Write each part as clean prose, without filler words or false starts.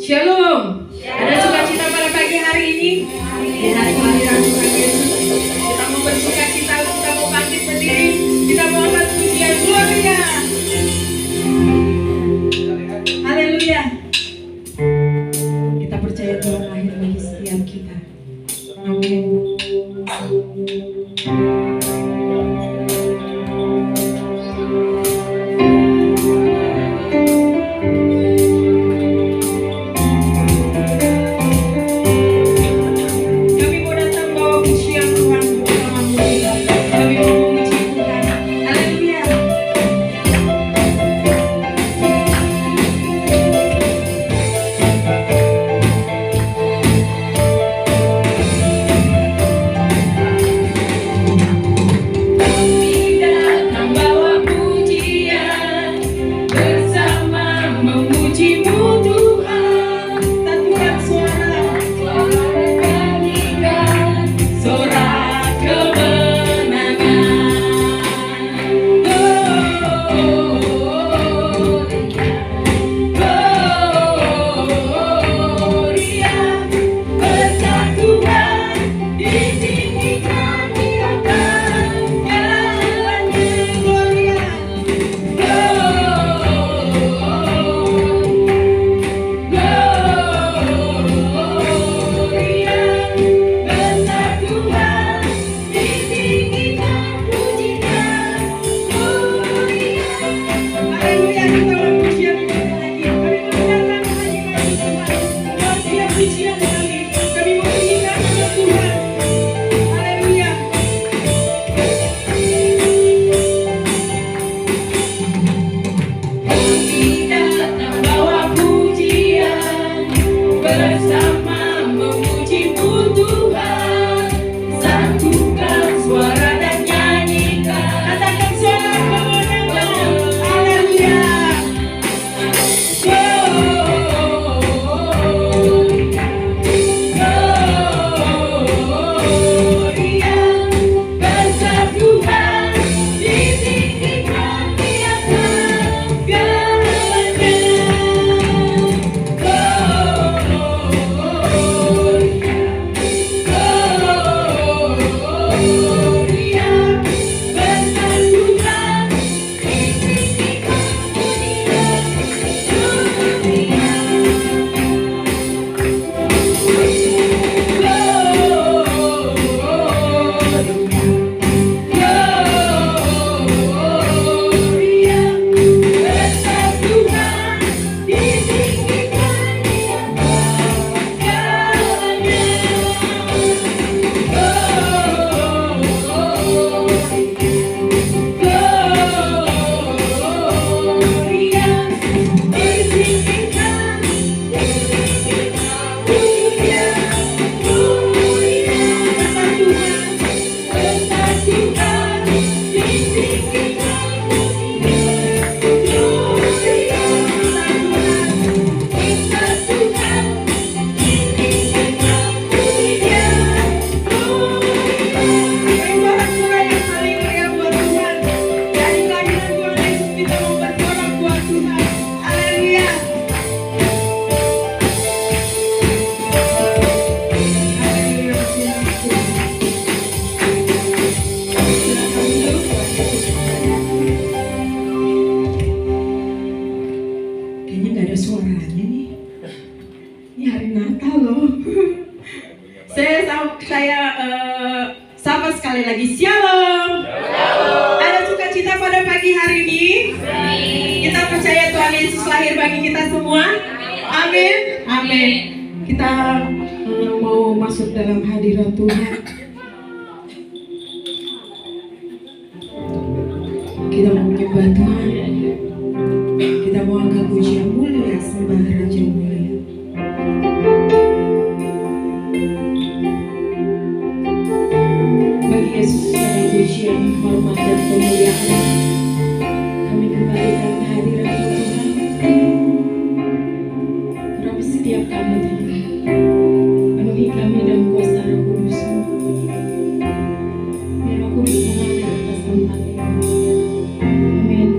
Shalom. Ada sukacita pada pagi hari ini. Di hari kelahiran Tuhan Yesus, kita mau bersukacita, kita mau bangkit berdiri, kita mau angkat pujian Gloria. Haleluya. Kita percaya Tuhan lahir bagi setiap kita. Amin. Sapa sekali lagi, Shalom. Ada sukacita pada pagi hari ini. Kita percaya Tuhan Yesus lahir bagi kita semua. Amin. Amin. Kita mau masuk dalam hadirat Tuhan. Kita mau menyembah Tuhan. Kita mau angkat pujian mulia sembah Raja mulia. Bagi Yesus segala pujian, hormat dan kemuliaan. Kami kembali dalam hadirat Tuhan. Rapi setiap kami Tuhan. Penuhi kami dalam kuasa Roh Kudus-Mu. Biar Roh Kudus mengalir atas tempat ini. Amin.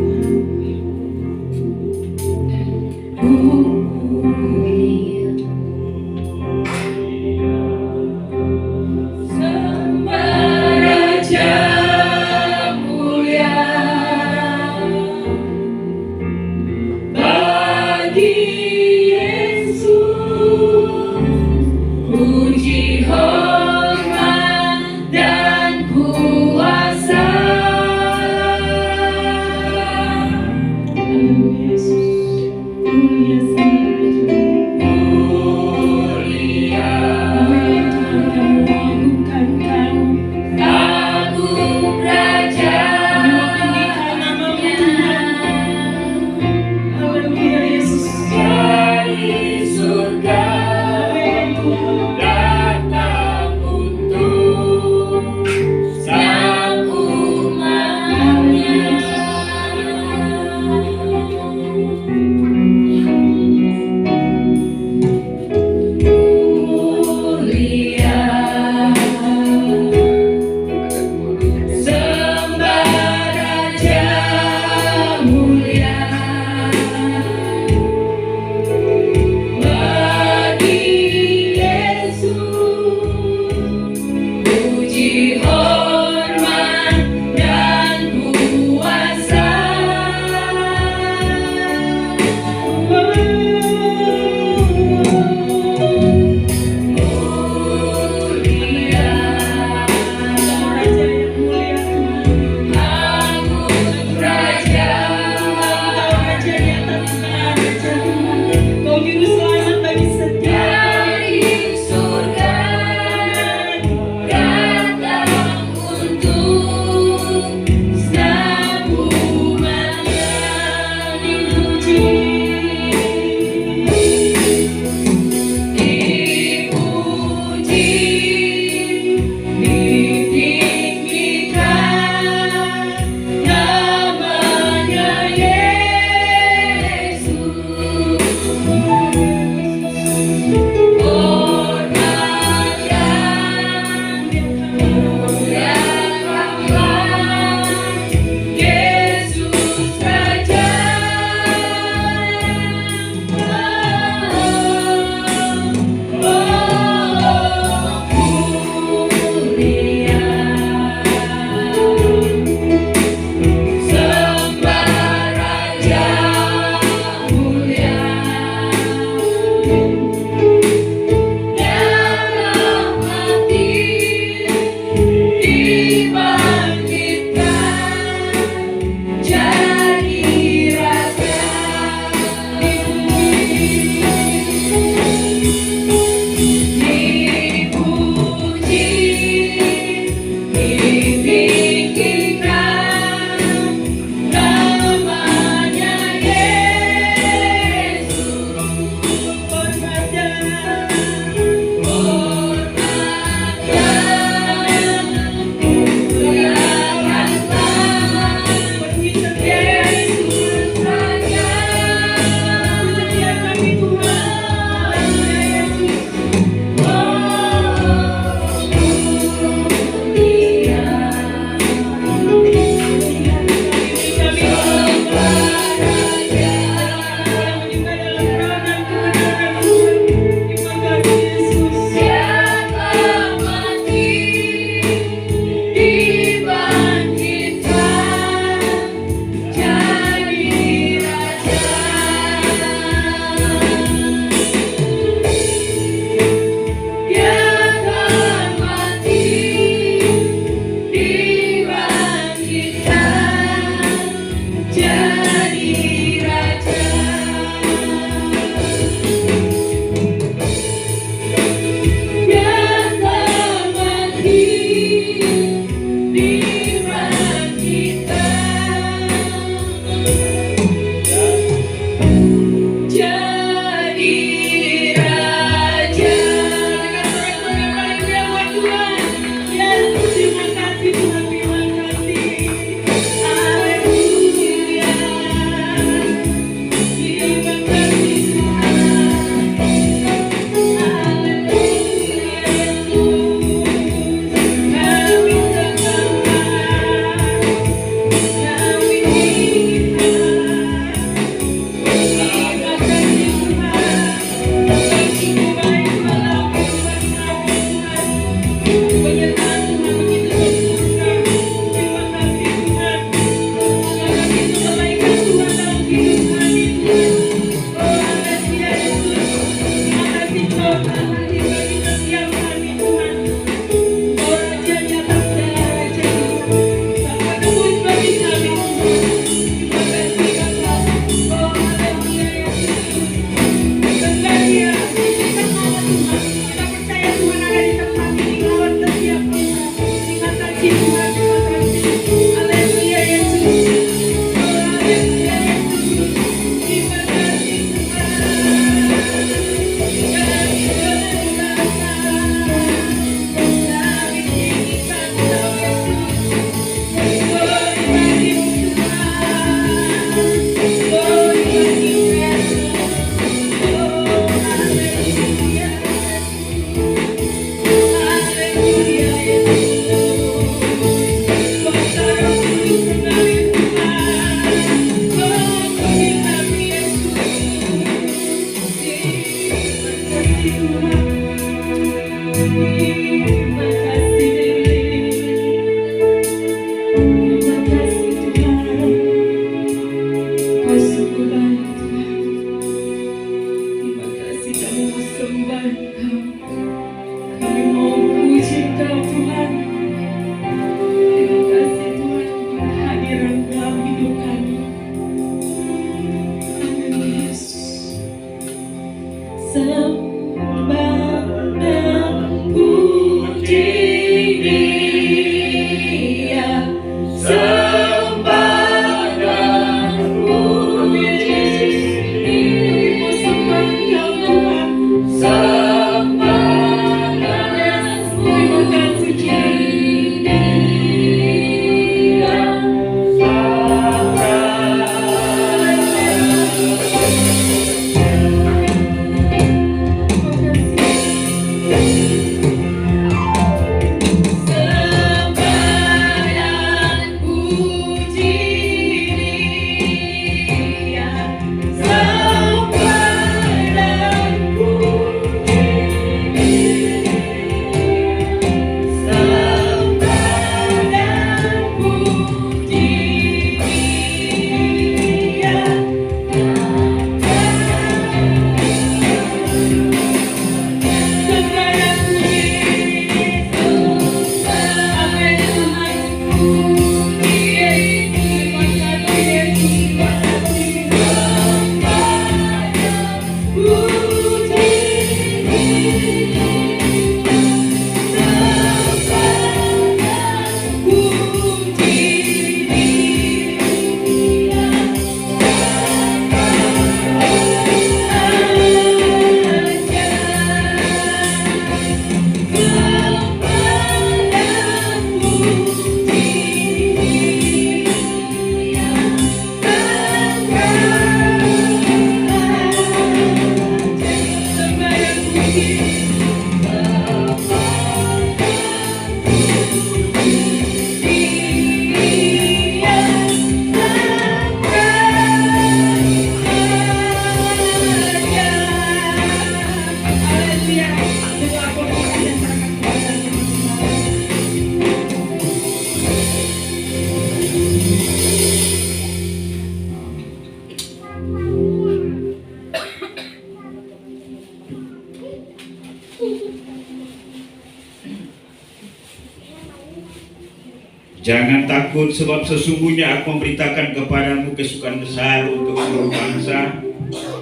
Jangan takut, sebab sesungguhnya aku memberitakan kepadamu kesukaan besar untuk seluruh bangsa.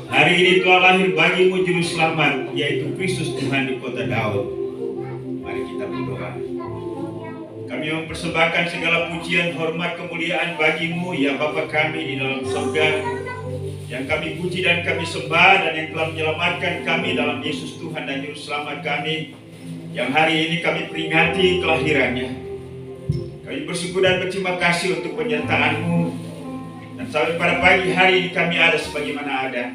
Hari ini telah lahir bagimu Juru Selamat, yaitu Kristus Tuhan di kota Daud. Mari kita berdoa. Kami mempersembahkan segala pujian, hormat, kemuliaan bagimu, ya Bapa kami di dalam surga, yang kami puji dan kami sembah, dan yang telah menyelamatkan kami dalam Yesus Tuhan dan Juru Selamat kami, yang hari ini kami peringati kelahirannya. Kami bersyukur dan berterima kasih untuk penyertaan-Mu. Dan sampai pada pagi hari ini kami ada sebagaimana ada.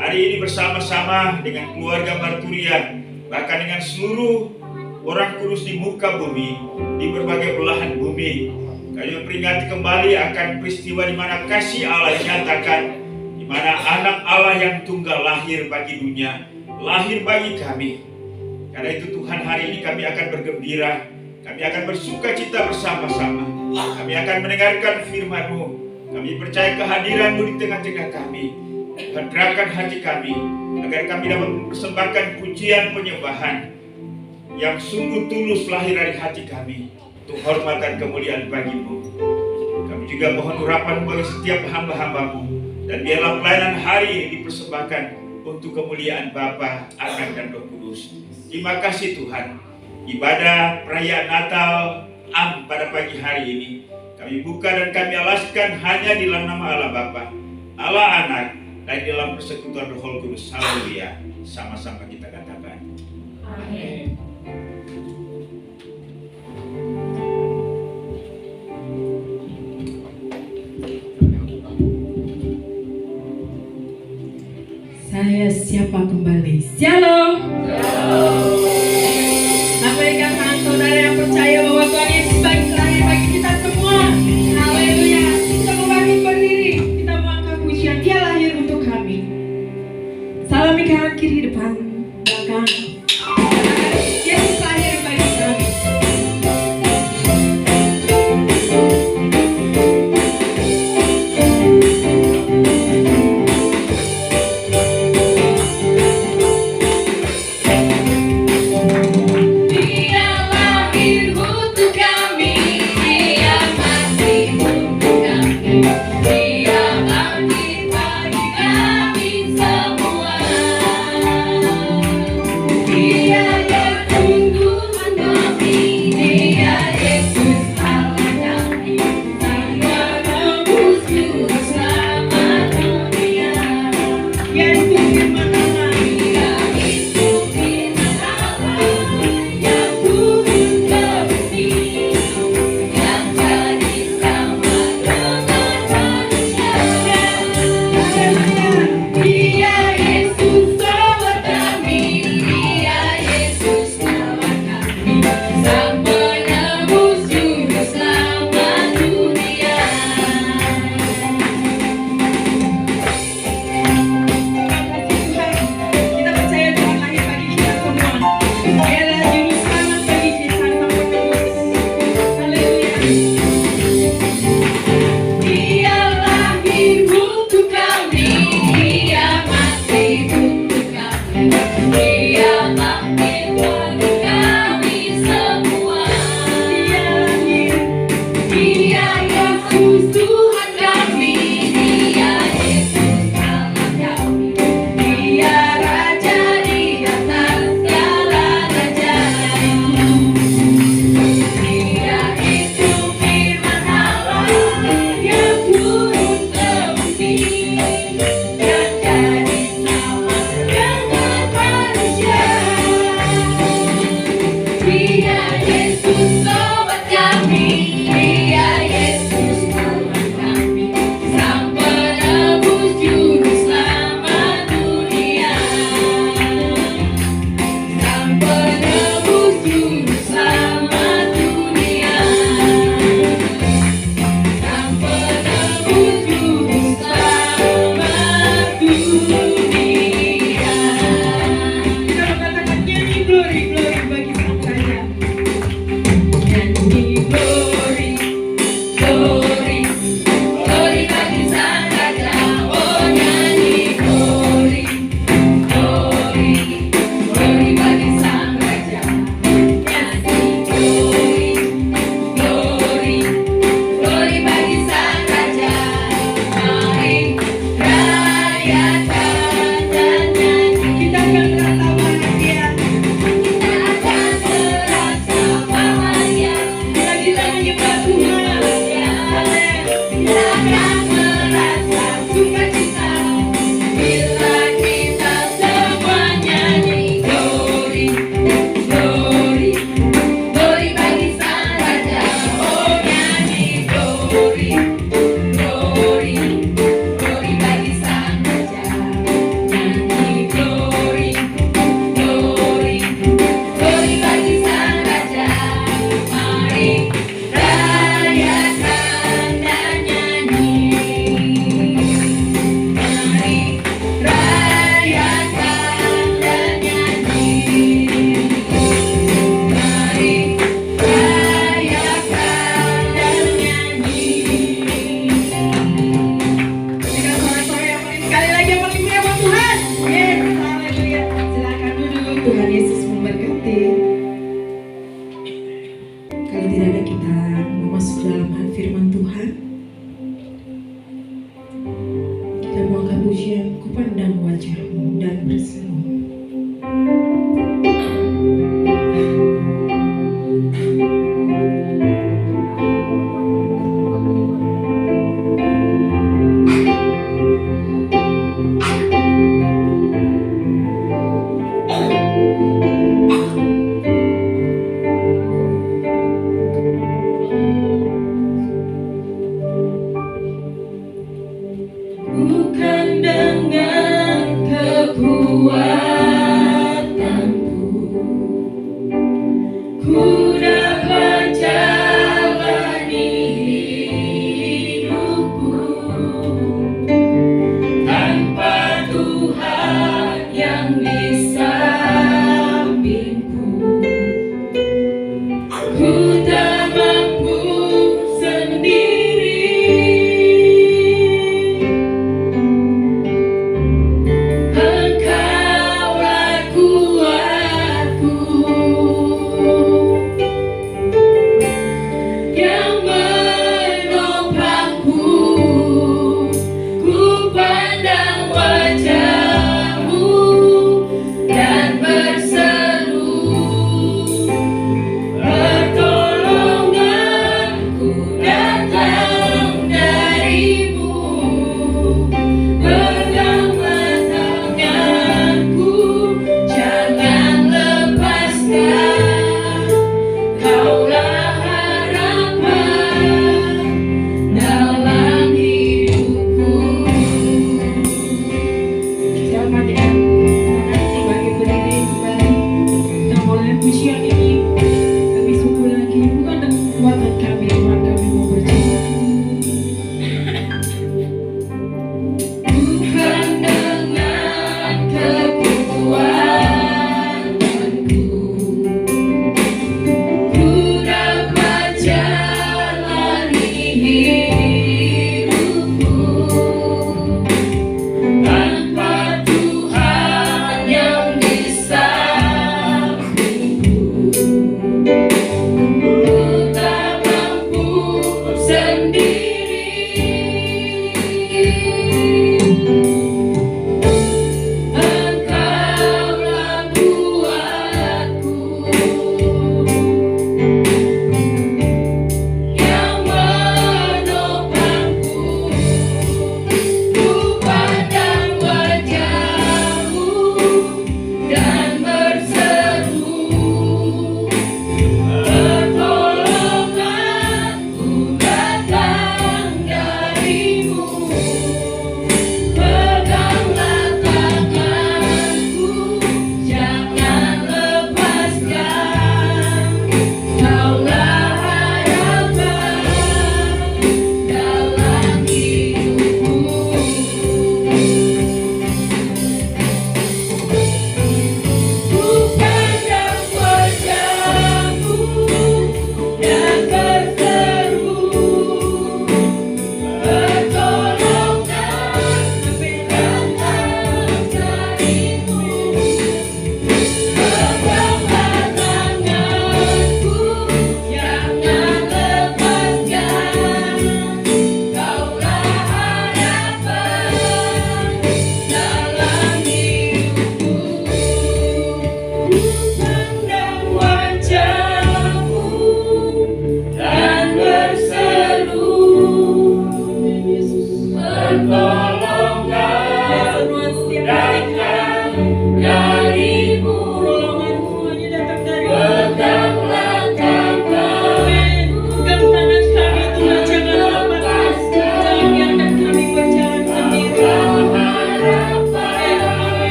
Hari ini bersama-sama dengan keluarga Marturia, bahkan dengan seluruh orang kudus di muka bumi, di berbagai belahan bumi. Kami memperingati kembali akan peristiwa di mana kasih Allah dinyatakan, di mana anak Allah yang tunggal lahir bagi dunia, lahir bagi kami. Karena itu Tuhan, hari ini kami akan bergembira, kami akan bersuka cita bersama-sama. Kami akan mendengarkan firman-Mu. Kami percaya kehadiran-Mu di tengah-tengah kami. Tuhan, gerakkan hati kami, agar kami dapat mempersembahkan pujian penyembahan yang sungguh tulus lahir dari hati kami, untuk hormat dan kemuliaan bagi-Mu. Kami juga mohon urapan bagi setiap hamba-hamba-Mu. Dan biarlah pelayanan hari ini dipersembahkan untuk kemuliaan Bapa, Anak, dan Roh Kudus. Terima kasih Tuhan. Ibadah perayaan Natal pada pagi hari ini kami buka dan kami alaskan hanya di dalam nama Allah Bapa, Allah Anak, dan di dalam persekutuan Roh Kudus. Haleluya. Sama-sama kita katakan amin. Saya siapa kembali. Shalom. Lambaikan tangan saudara yang percaya bahwa Tuhan Yesus baik lahir bagi kita semua. Haleluya. Kita mau bangkit berdiri, kita mau angkat pujian. Dia lahir untuk kami. Salami kanan kiri depan belakang. Yesus lahir bagi kami.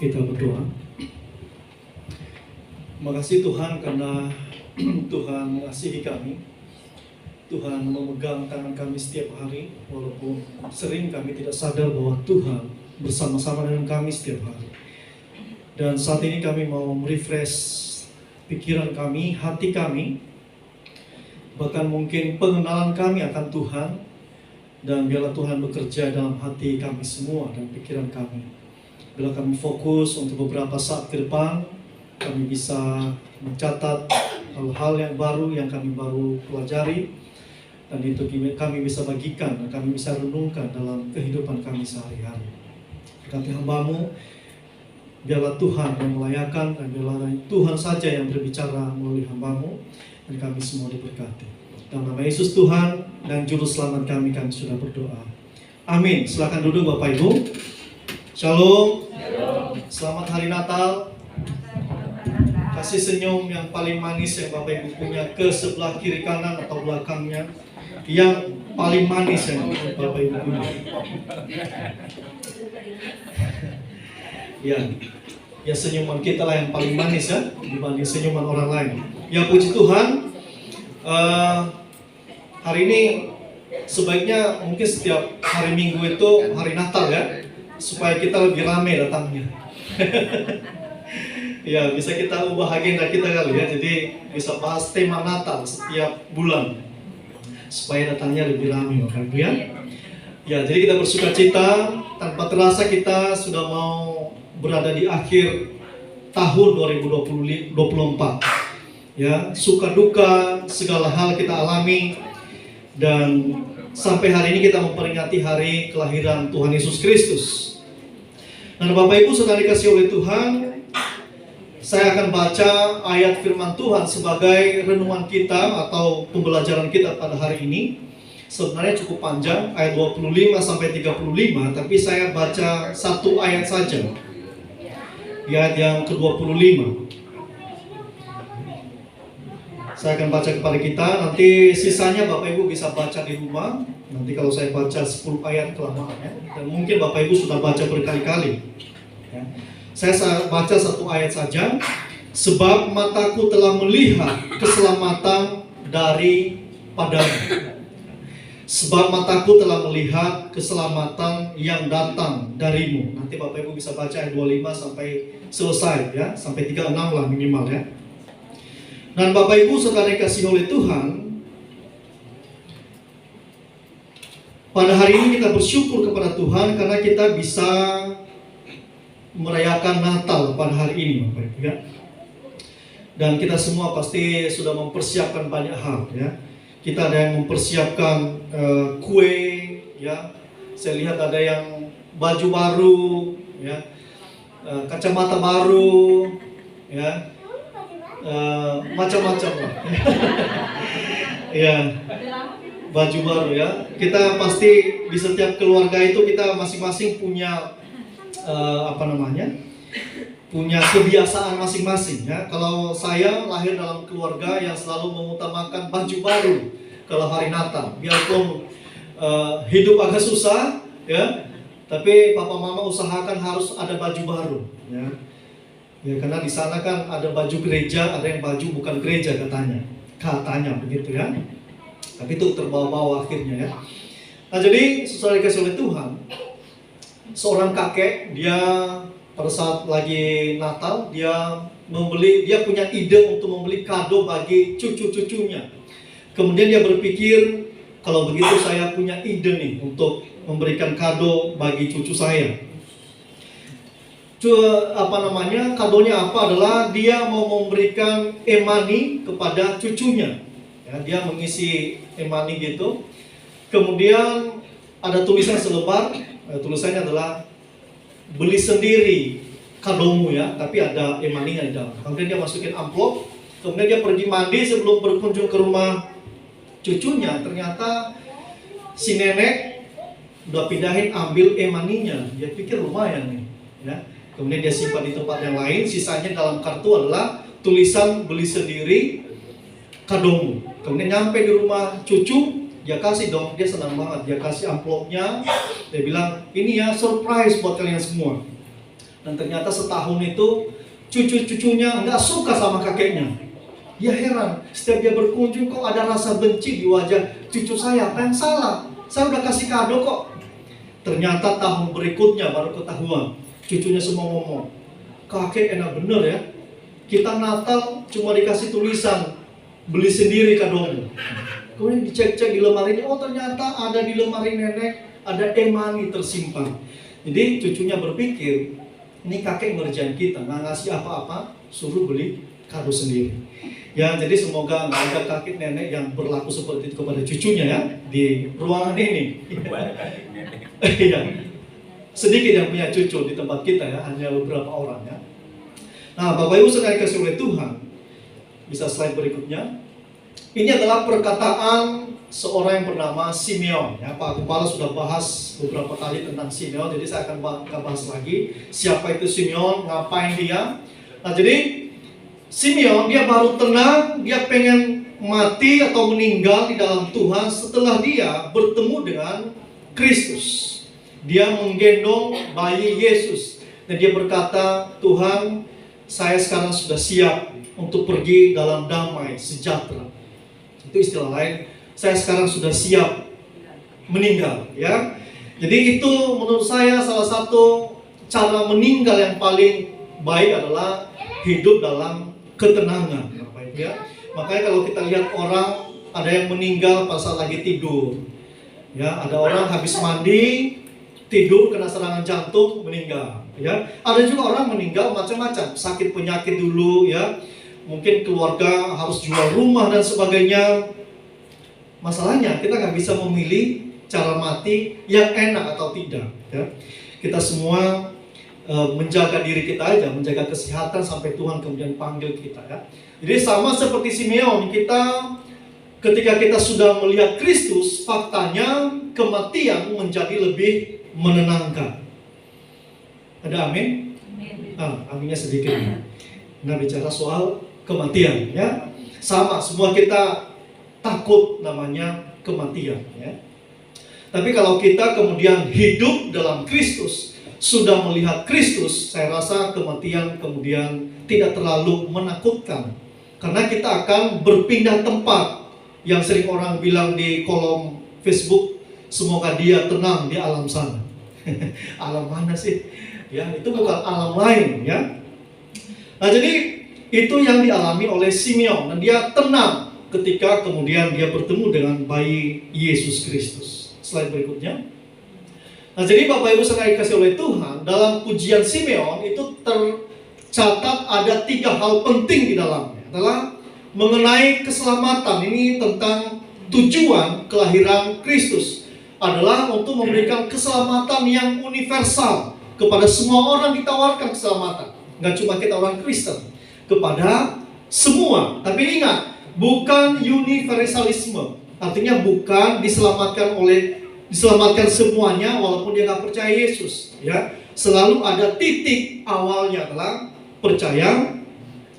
Kita berdoa. Makasih Tuhan karena Tuhan mengasihi kami. Tuhan memegang tangan kami setiap hari, walaupun sering kami tidak sadar bahwa Tuhan bersama-sama dengan kami setiap hari. Dan saat ini kami mau merefresh pikiran kami, hati kami, bahkan mungkin pengenalan kami akan Tuhan. Dan biarlah Tuhan bekerja dalam hati kami semua dan pikiran kami. Bila kami fokus untuk beberapa saat ke depan, kami bisa mencatat hal-hal yang baru yang kami baru pelajari, dan itu kami bisa bagikan dan kami bisa renungkan dalam kehidupan kami sehari-hari. Berkati hamba-Mu, biarlah Tuhan yang melayakan, dan biarlah Tuhan saja yang berbicara melalui hamba-Mu, dan kami semua diberkati. Dalam nama Yesus Tuhan dan Juru Selamat kami sudah berdoa. Amin. Silakan duduk Bapak Ibu. Shalom. Selamat Hari Natal. Kasih senyum yang paling manis yang Bapak Ibu punya ke sebelah kiri kanan atau belakangnya. Yang paling manis yang Bapak Ibu punya. Ya senyuman kita lah yang paling manis ya, dibanding senyuman orang lain. Ya puji Tuhan. Hari ini sebaiknya mungkin setiap hari Minggu itu hari Natal ya, supaya kita lebih ramai datangnya. Ya bisa kita ubah agenda kita kali ya, jadi bisa bahas tema Natal setiap bulan supaya datangnya lebih ramai Bapak Ibu ya. Ya jadi kita bersukacita, tanpa terasa kita sudah mau berada di akhir tahun 2024. Ya suka duka segala hal kita alami, dan sampai hari ini kita memperingati hari kelahiran Tuhan Yesus Kristus. Dan Bapak Ibu sudah dikasih oleh Tuhan, saya akan baca ayat firman Tuhan sebagai renungan kita atau pembelajaran kita pada hari ini. sebenarnya cukup panjang, ayat 25 sampai 35, tapi saya baca satu ayat saja. Di ayat yang ke-25. Saya akan baca kepada kita, nanti sisanya Bapak Ibu bisa baca di rumah. Nanti kalau saya baca 10 ayat kelamaan ya. Dan mungkin Bapak Ibu sudah baca berkali-kali ya. Saya baca satu ayat saja. Sebab mataku telah melihat keselamatan daripadamu. Sebab mataku telah melihat keselamatan yang datang darimu. Nanti Bapak Ibu bisa baca ayat 25 sampai selesai ya. Sampai 36 lah minimal ya. Dan Bapak Ibu saudara dikasihi oleh Tuhan, pada hari ini kita bersyukur kepada Tuhan karena kita bisa merayakan Natal pada hari ini, Bapak Ibu ya. Dan kita semua pasti sudah mempersiapkan banyak hal ya. Kita ada yang mempersiapkan kue ya. Saya lihat ada yang baju baru ya, kacamata baru ya. Macam-macam lah. Ya, baju baru ya. Kita pasti di setiap keluarga itu kita masing-masing punya punya kebiasaan masing-masing ya. Kalau saya lahir dalam keluarga yang selalu mengutamakan baju baru kalau hari Natal, biarpun hidup agak susah ya, tapi papa mama usahakan harus ada baju baru ya. Ya, karena di sana kan ada baju gereja, ada yang baju bukan gereja katanya begitu ya. Tapi itu terbawa-bawa akhirnya ya. Nah jadi sesuai dikasih oleh Tuhan, seorang kakek dia pada saat lagi Natal dia punya ide untuk membeli kado bagi cucu-cucunya. Kemudian dia berpikir, kalau begitu saya punya ide nih untuk memberikan kado bagi cucu saya. Kadonya apa adalah dia mau memberikan e-money kepada cucunya ya, dia mengisi e-money gitu. Kemudian ada tulisan selebar, tulisannya adalah beli sendiri kadomu ya, tapi ada e-money-nya di dalam. Kemudian dia masukin amplop, kemudian dia pergi mandi sebelum berkunjung ke rumah cucunya. Ternyata si nenek udah pindahin ambil e-money-nya. Dia pikir lumayan nih ya. Kemudian dia simpan di tempat yang lain. Sisanya dalam kartu adalah tulisan beli sendiri kadomu. Kemudian nyampe di rumah cucu, dia kasih dong, dia senang banget. Dia kasih amplopnya, dia bilang ini ya surprise buat kalian semua. Dan ternyata setahun itu cucu-cucunya nggak suka sama kakeknya. Dia heran, setiap dia berkunjung kok ada rasa benci di wajah cucu saya. Apa yang salah? Saya udah kasih kado kok. Ternyata tahun berikutnya baru ketahuan. Cucunya semua ngomong, kakek enak bener ya, kita Natal cuma dikasih tulisan beli sendiri kadomu. Kemudian dicek-cek di lemarinya, oh ternyata ada di lemari nenek ada e-money tersimpan. Jadi cucunya berpikir, ini kakek ngerjain kita, nggak ngasih apa-apa, suruh beli kado sendiri. Ya, jadi semoga nggak ada kakek nenek yang berlaku seperti itu kepada cucunya ya di ruangan ini. Iya. Sedikit yang punya cucu di tempat kita ya, hanya beberapa orang ya. Nah, Bapak Ibu sekalian dikasihi oleh Tuhan, bisa slide berikutnya. Ini adalah perkataan seorang yang bernama Simeon. Ya, Pak Kepala sudah bahas beberapa kali tentang Simeon, jadi saya akan bahas lagi siapa itu Simeon, ngapain dia. Nah, jadi Simeon dia baru tenang, dia pengen mati atau meninggal di dalam Tuhan setelah dia bertemu dengan Kristus. Dia menggendong bayi Yesus dan dia berkata, Tuhan, saya sekarang sudah siap untuk pergi dalam damai sejahtera. Itu istilah lain, saya sekarang sudah siap meninggal ya. Jadi itu menurut saya salah satu cara meninggal yang paling baik adalah hidup dalam ketenangan ya. Makanya kalau kita lihat orang ada yang meninggal pas lagi tidur ya, ada orang habis mandi tidur kena serangan jantung meninggal ya. Ada juga orang meninggal macam-macam, sakit penyakit dulu ya, mungkin keluarga harus jual rumah dan sebagainya. Masalahnya kita nggak bisa memilih cara mati yang enak atau tidak ya. Kita semua menjaga diri kita aja, menjaga kesehatan sampai Tuhan kemudian panggil kita ya. Jadi sama seperti Simeon, kita ketika kita sudah melihat Kristus, faktanya kematian menjadi lebih menenangkan. Ada amin? Aminnya sedikit. Nah, bicara soal kematian, ya. Sama, semua kita takut namanya kematian, ya. Tapi kalau kita kemudian hidup dalam Kristus, sudah melihat Kristus, saya rasa kematian kemudian tidak terlalu menakutkan. Karena kita akan berpindah tempat. Yang sering orang bilang di kolom Facebook, semoga dia tenang di alam sana. Alam mana sih? Ya, itu bukan alam lain, ya. Nah, jadi itu yang dialami oleh Simeon, dan dia tenang ketika kemudian dia bertemu dengan bayi Yesus Kristus. Slide berikutnya. Nah, jadi Bapak Ibu sekalian dikasih oleh Tuhan, dalam pujian Simeon itu tercatat ada 3 hal penting di dalamnya. Adalah mengenai keselamatan. Ini tentang tujuan kelahiran Kristus adalah untuk memberikan keselamatan yang universal kepada semua orang, ditawarkan keselamatan. Nggak cuma kita orang Kristen, kepada semua. Tapi ingat, bukan universalisme. Artinya bukan diselamatkan semuanya walaupun dia nggak percaya Yesus. Ya, selalu ada titik awalnya adalah percaya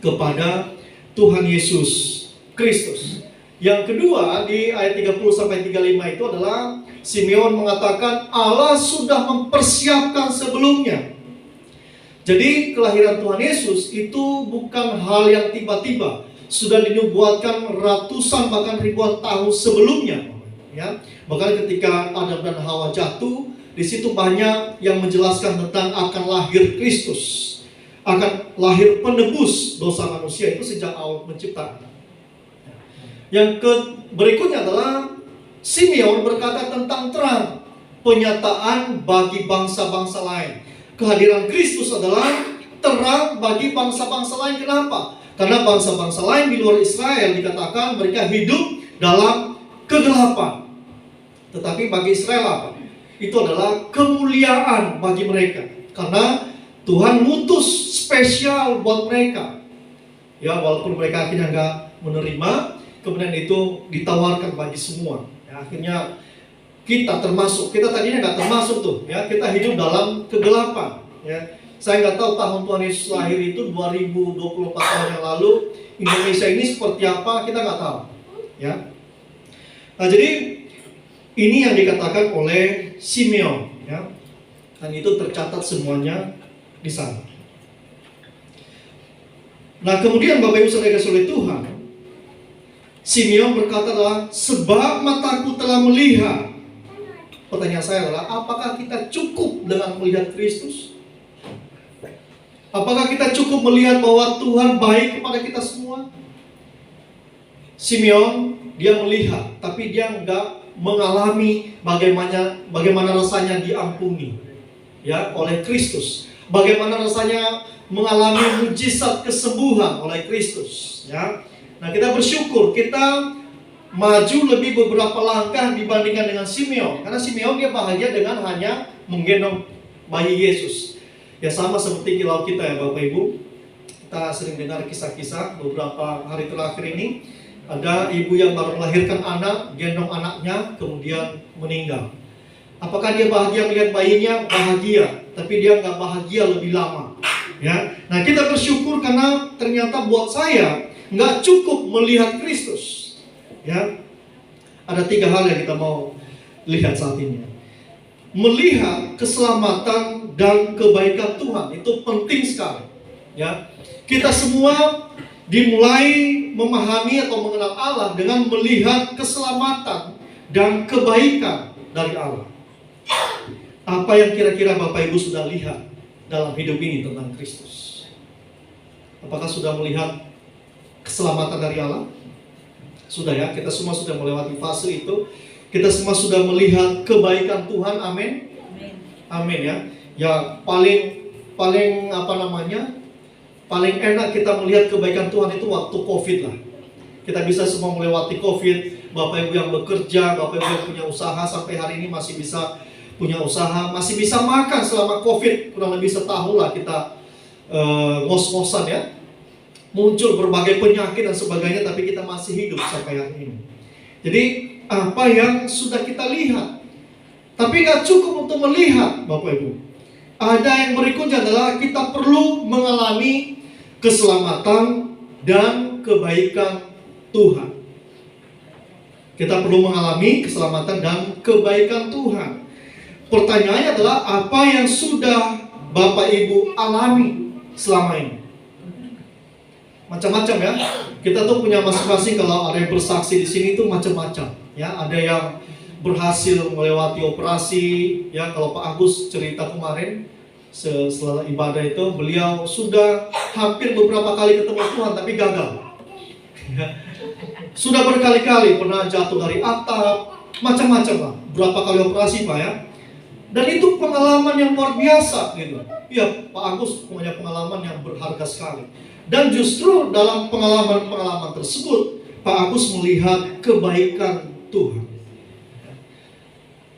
kepada Tuhan Yesus Kristus. Yang kedua di ayat 30-35 itu adalah Simeon mengatakan Allah sudah mempersiapkan sebelumnya. Jadi kelahiran Tuhan Yesus itu bukan hal yang tiba-tiba, sudah dinubuatkan ratusan bahkan ribuan tahun sebelumnya. Ya, bahkan ketika Adam dan Hawa jatuh, di situ banyak yang menjelaskan tentang akan lahir Kristus. Akan lahir penebus dosa manusia itu sejak awal penciptaan. Yang berikutnya adalah Simeon berkata tentang terang, penyataan bagi bangsa-bangsa lain. Kehadiran Kristus adalah terang bagi bangsa-bangsa lain. Kenapa? Karena bangsa-bangsa lain di luar Israel dikatakan mereka hidup dalam kegelapan. Tetapi bagi Israel apa? Itu adalah kemuliaan bagi mereka. Karena Tuhan mutus spesial buat mereka. Ya, walaupun mereka akhirnya nggak menerima, kemudian itu ditawarkan bagi semua. Ya, akhirnya kita termasuk, kita tadinya nggak termasuk tuh. Ya, kita hidup dalam kegelapan. Ya, saya nggak tahu tahun Tuhan Yesus lahir itu 2024 tahun yang lalu Indonesia ini seperti apa, kita nggak tahu. Ya, nah jadi ini yang dikatakan oleh Simeon. Ya, dan itu tercatat semuanya di sana. Nah, kemudian Bapak Ibu Saudara dikasihi oleh Tuhan, Simeon berkata adalah sebab mataku telah melihat. Pertanyaan saya adalah apakah kita cukup dengan melihat Kristus? Apakah kita cukup melihat bahwa Tuhan baik kepada kita semua? Simeon dia melihat, tapi dia enggak mengalami bagaimana rasanya diampuni ya oleh Kristus. Bagaimana rasanya mengalami mujizat kesembuhan oleh Kristus, ya. Nah, kita bersyukur kita maju lebih beberapa langkah dibandingkan dengan Simeon. Karena Simeon dia bahagia dengan hanya menggendong bayi Yesus. Ya sama seperti kilau kita ya Bapak Ibu. Kita sering dengar kisah-kisah beberapa hari terakhir ini. Ada ibu yang baru melahirkan anak, gendong anaknya, kemudian meninggal. Apakah dia bahagia melihat bayinya? Bahagia, tapi dia nggak bahagia lebih lama. Ya, nah kita bersyukur karena ternyata buat saya nggak cukup melihat Kristus. Ya, ada 3 hal yang kita mau lihat saat ini. Melihat keselamatan dan kebaikan Tuhan itu penting sekali. Ya, kita semua dimulai memahami atau mengenal Allah dengan melihat keselamatan dan kebaikan dari Allah. Apa yang kira-kira Bapak Ibu sudah lihat dalam hidup ini tentang Kristus? Apakah sudah melihat keselamatan dari Allah? Sudah ya, kita semua sudah melewati fase itu. Kita semua sudah melihat kebaikan Tuhan, amin? Amin ya. Ya paling paling enak kita melihat kebaikan Tuhan itu waktu COVID lah. Kita bisa semua melewati COVID. Bapak Ibu yang bekerja, Bapak Ibu yang punya usaha sampai hari ini masih bisa punya usaha, masih bisa makan selama COVID. Kurang lebih setahun lah kita ngos-ngosan ya. Muncul berbagai penyakit dan sebagainya, tapi kita masih hidup sampai hari ini. Jadi apa yang sudah kita lihat. Tapi gak cukup untuk melihat, Bapak Ibu. Ada yang berikutnya adalah kita perlu mengalami keselamatan dan kebaikan Tuhan. Kita perlu mengalami keselamatan dan kebaikan Tuhan. Pertanyaannya adalah apa yang sudah Bapak Ibu alami selama ini? Macam-macam ya. Kita tuh punya masing-masing, kalau ada yang bersaksi di sini tuh macam-macam. Ya, ada yang berhasil melewati operasi. Ya, kalau Pak Agus cerita kemarin setelah ibadah itu, beliau sudah hampir beberapa kali ketemu Tuhan tapi gagal. Ya. Sudah berkali-kali pernah jatuh dari atap, macam-macam lah. Berapa kali operasi Pak ya. Dan itu pengalaman yang luar biasa gitu. Ya, Pak Agus punya pengalaman yang berharga sekali. Dan justru dalam pengalaman-pengalaman tersebut, Pak Agus melihat kebaikan Tuhan.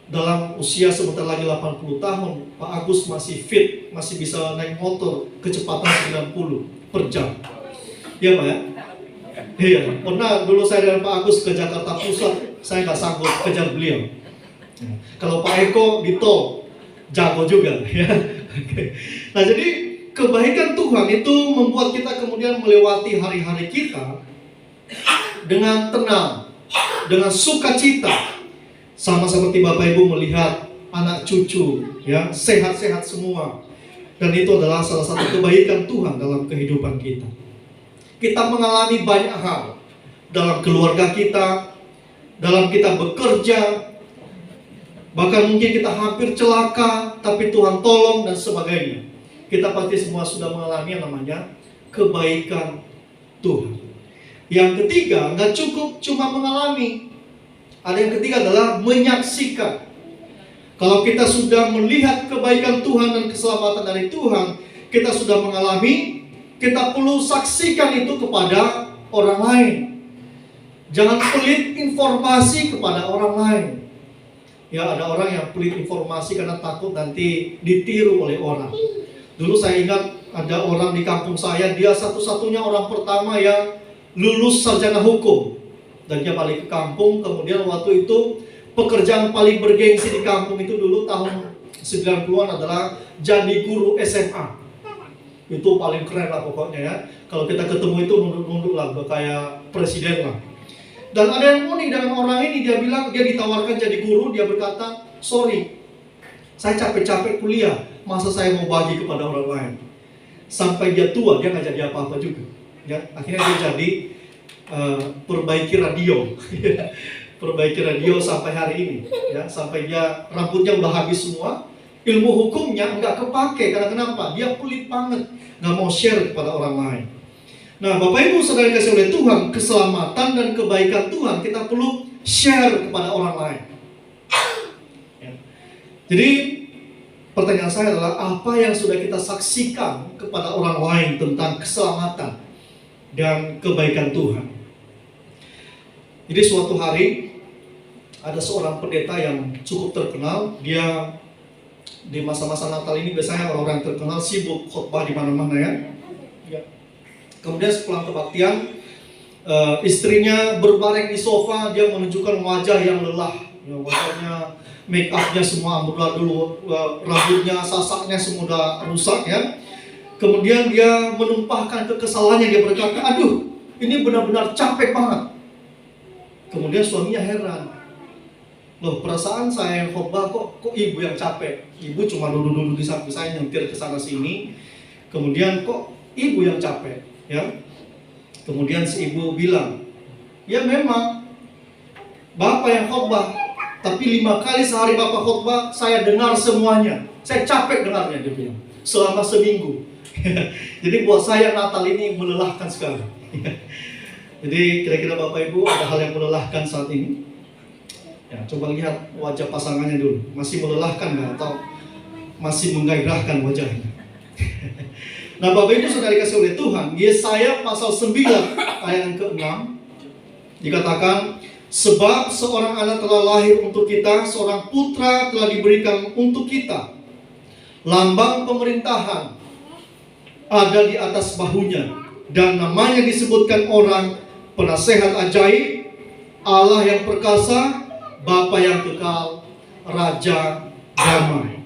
Dalam usia sebentar lagi 80 tahun, Pak Agus masih fit, masih bisa naik motor kecepatan 90 per jam. Iya Pak ya? Iya, pernah dulu saya dengan Pak Agus ke Jakarta Pusat, saya nggak sanggup kejar beliau. Kalau Pak Eko di tol, jago juga ya. Nah jadi kebaikan Tuhan itu membuat kita kemudian melewati hari-hari kita dengan tenang, dengan sukacita. Sama seperti Bapak Ibu melihat anak cucu ya sehat-sehat semua. Dan itu adalah salah satu kebaikan Tuhan dalam kehidupan kita. Kita mengalami banyak hal dalam keluarga kita, dalam kita bekerja, bahkan mungkin kita hampir celaka, tapi Tuhan tolong dan sebagainya. Kita pasti semua sudah mengalami yang namanya kebaikan Tuhan. Yang ketiga, nggak cukup cuma mengalami. Ada yang ketiga adalah menyaksikan. Kalau kita sudah melihat kebaikan Tuhan dan keselamatan dari Tuhan, kita sudah mengalami, kita perlu saksikan itu kepada orang lain. Jangan pelit informasi kepada orang lain. Ya, ada orang yang pelit informasi karena takut nanti ditiru oleh orang. Dulu saya ingat ada orang di kampung saya, dia satu-satunya orang pertama yang lulus sarjana hukum. Dan dia balik ke kampung, kemudian waktu itu pekerjaan paling bergengsi di kampung itu dulu tahun 90-an adalah jadi guru SMA. Itu paling keren lah pokoknya ya. Kalau kita ketemu itu nunduk-nunduk lah, kayak presiden lah. Dan ada yang unik dengan orang ini, dia bilang, dia ditawarkan jadi guru, dia berkata, sorry, saya capek-capek kuliah, masa saya mau bagi kepada orang lain. Sampai dia tua, dia nggak jadi apa-apa juga. Ya, akhirnya dia jadi perbaiki radio. Perbaiki radio sampai hari ini. Ya, sampai dia rambutnya udah habis semua, ilmu hukumnya nggak kepake. Karena kenapa? Dia pelit banget, nggak mau share kepada orang lain. Nah, Bapak Ibu saudara dikasih oleh Tuhan, keselamatan dan kebaikan Tuhan kita perlu share kepada orang lain. Ya. Jadi pertanyaan saya adalah apa yang sudah kita saksikan kepada orang lain tentang keselamatan dan kebaikan Tuhan. Jadi suatu hari ada seorang pendeta yang cukup terkenal. Dia di masa-masa Natal ini biasanya orang-orang terkenal sibuk khotbah di mana-mana ya. Kemudian sepulang kebaktian, istrinya berbaring di sofa, dia menunjukkan wajah yang lelah. Ya, wajahnya, make up-nya semua amburadul, rambutnya, sasaknya semua udah rusak ya. Kemudian dia menumpahkan kekesalannya, dia berkata, aduh, ini benar-benar capek banget. Kemudian suaminya heran, loh perasaan saya yang khotbah kok ibu yang capek. Ibu cuma duduk-duduk di samping saya, nyentir ke sana sini. Kemudian kok ibu yang capek, ya? Kemudian si ibu bilang, ya memang bapak yang khotbah, tapi 5 kali sehari bapak khotbah saya dengar semuanya. Saya capek dengarnya, dia bilang, selama seminggu. Jadi buat saya Natal ini melelahkan sekali. Jadi kira-kira Bapak Ibu ada hal yang melelahkan saat ini? Ya, coba lihat wajah pasangannya dulu. Masih melelahkan nggak? Atau masih menggairahkan wajahnya? Nah Bapak Ibu sudah dikasih oleh Tuhan, Yesaya pasal 9 ayat yang ke-6 dikatakan, sebab seorang anak telah lahir untuk kita, seorang putra telah diberikan untuk kita. Lambang pemerintahan ada di atas bahunya, dan namanya disebutkan orang Penasehat ajaib, Allah yang perkasa, Bapa yang kekal, Raja damai.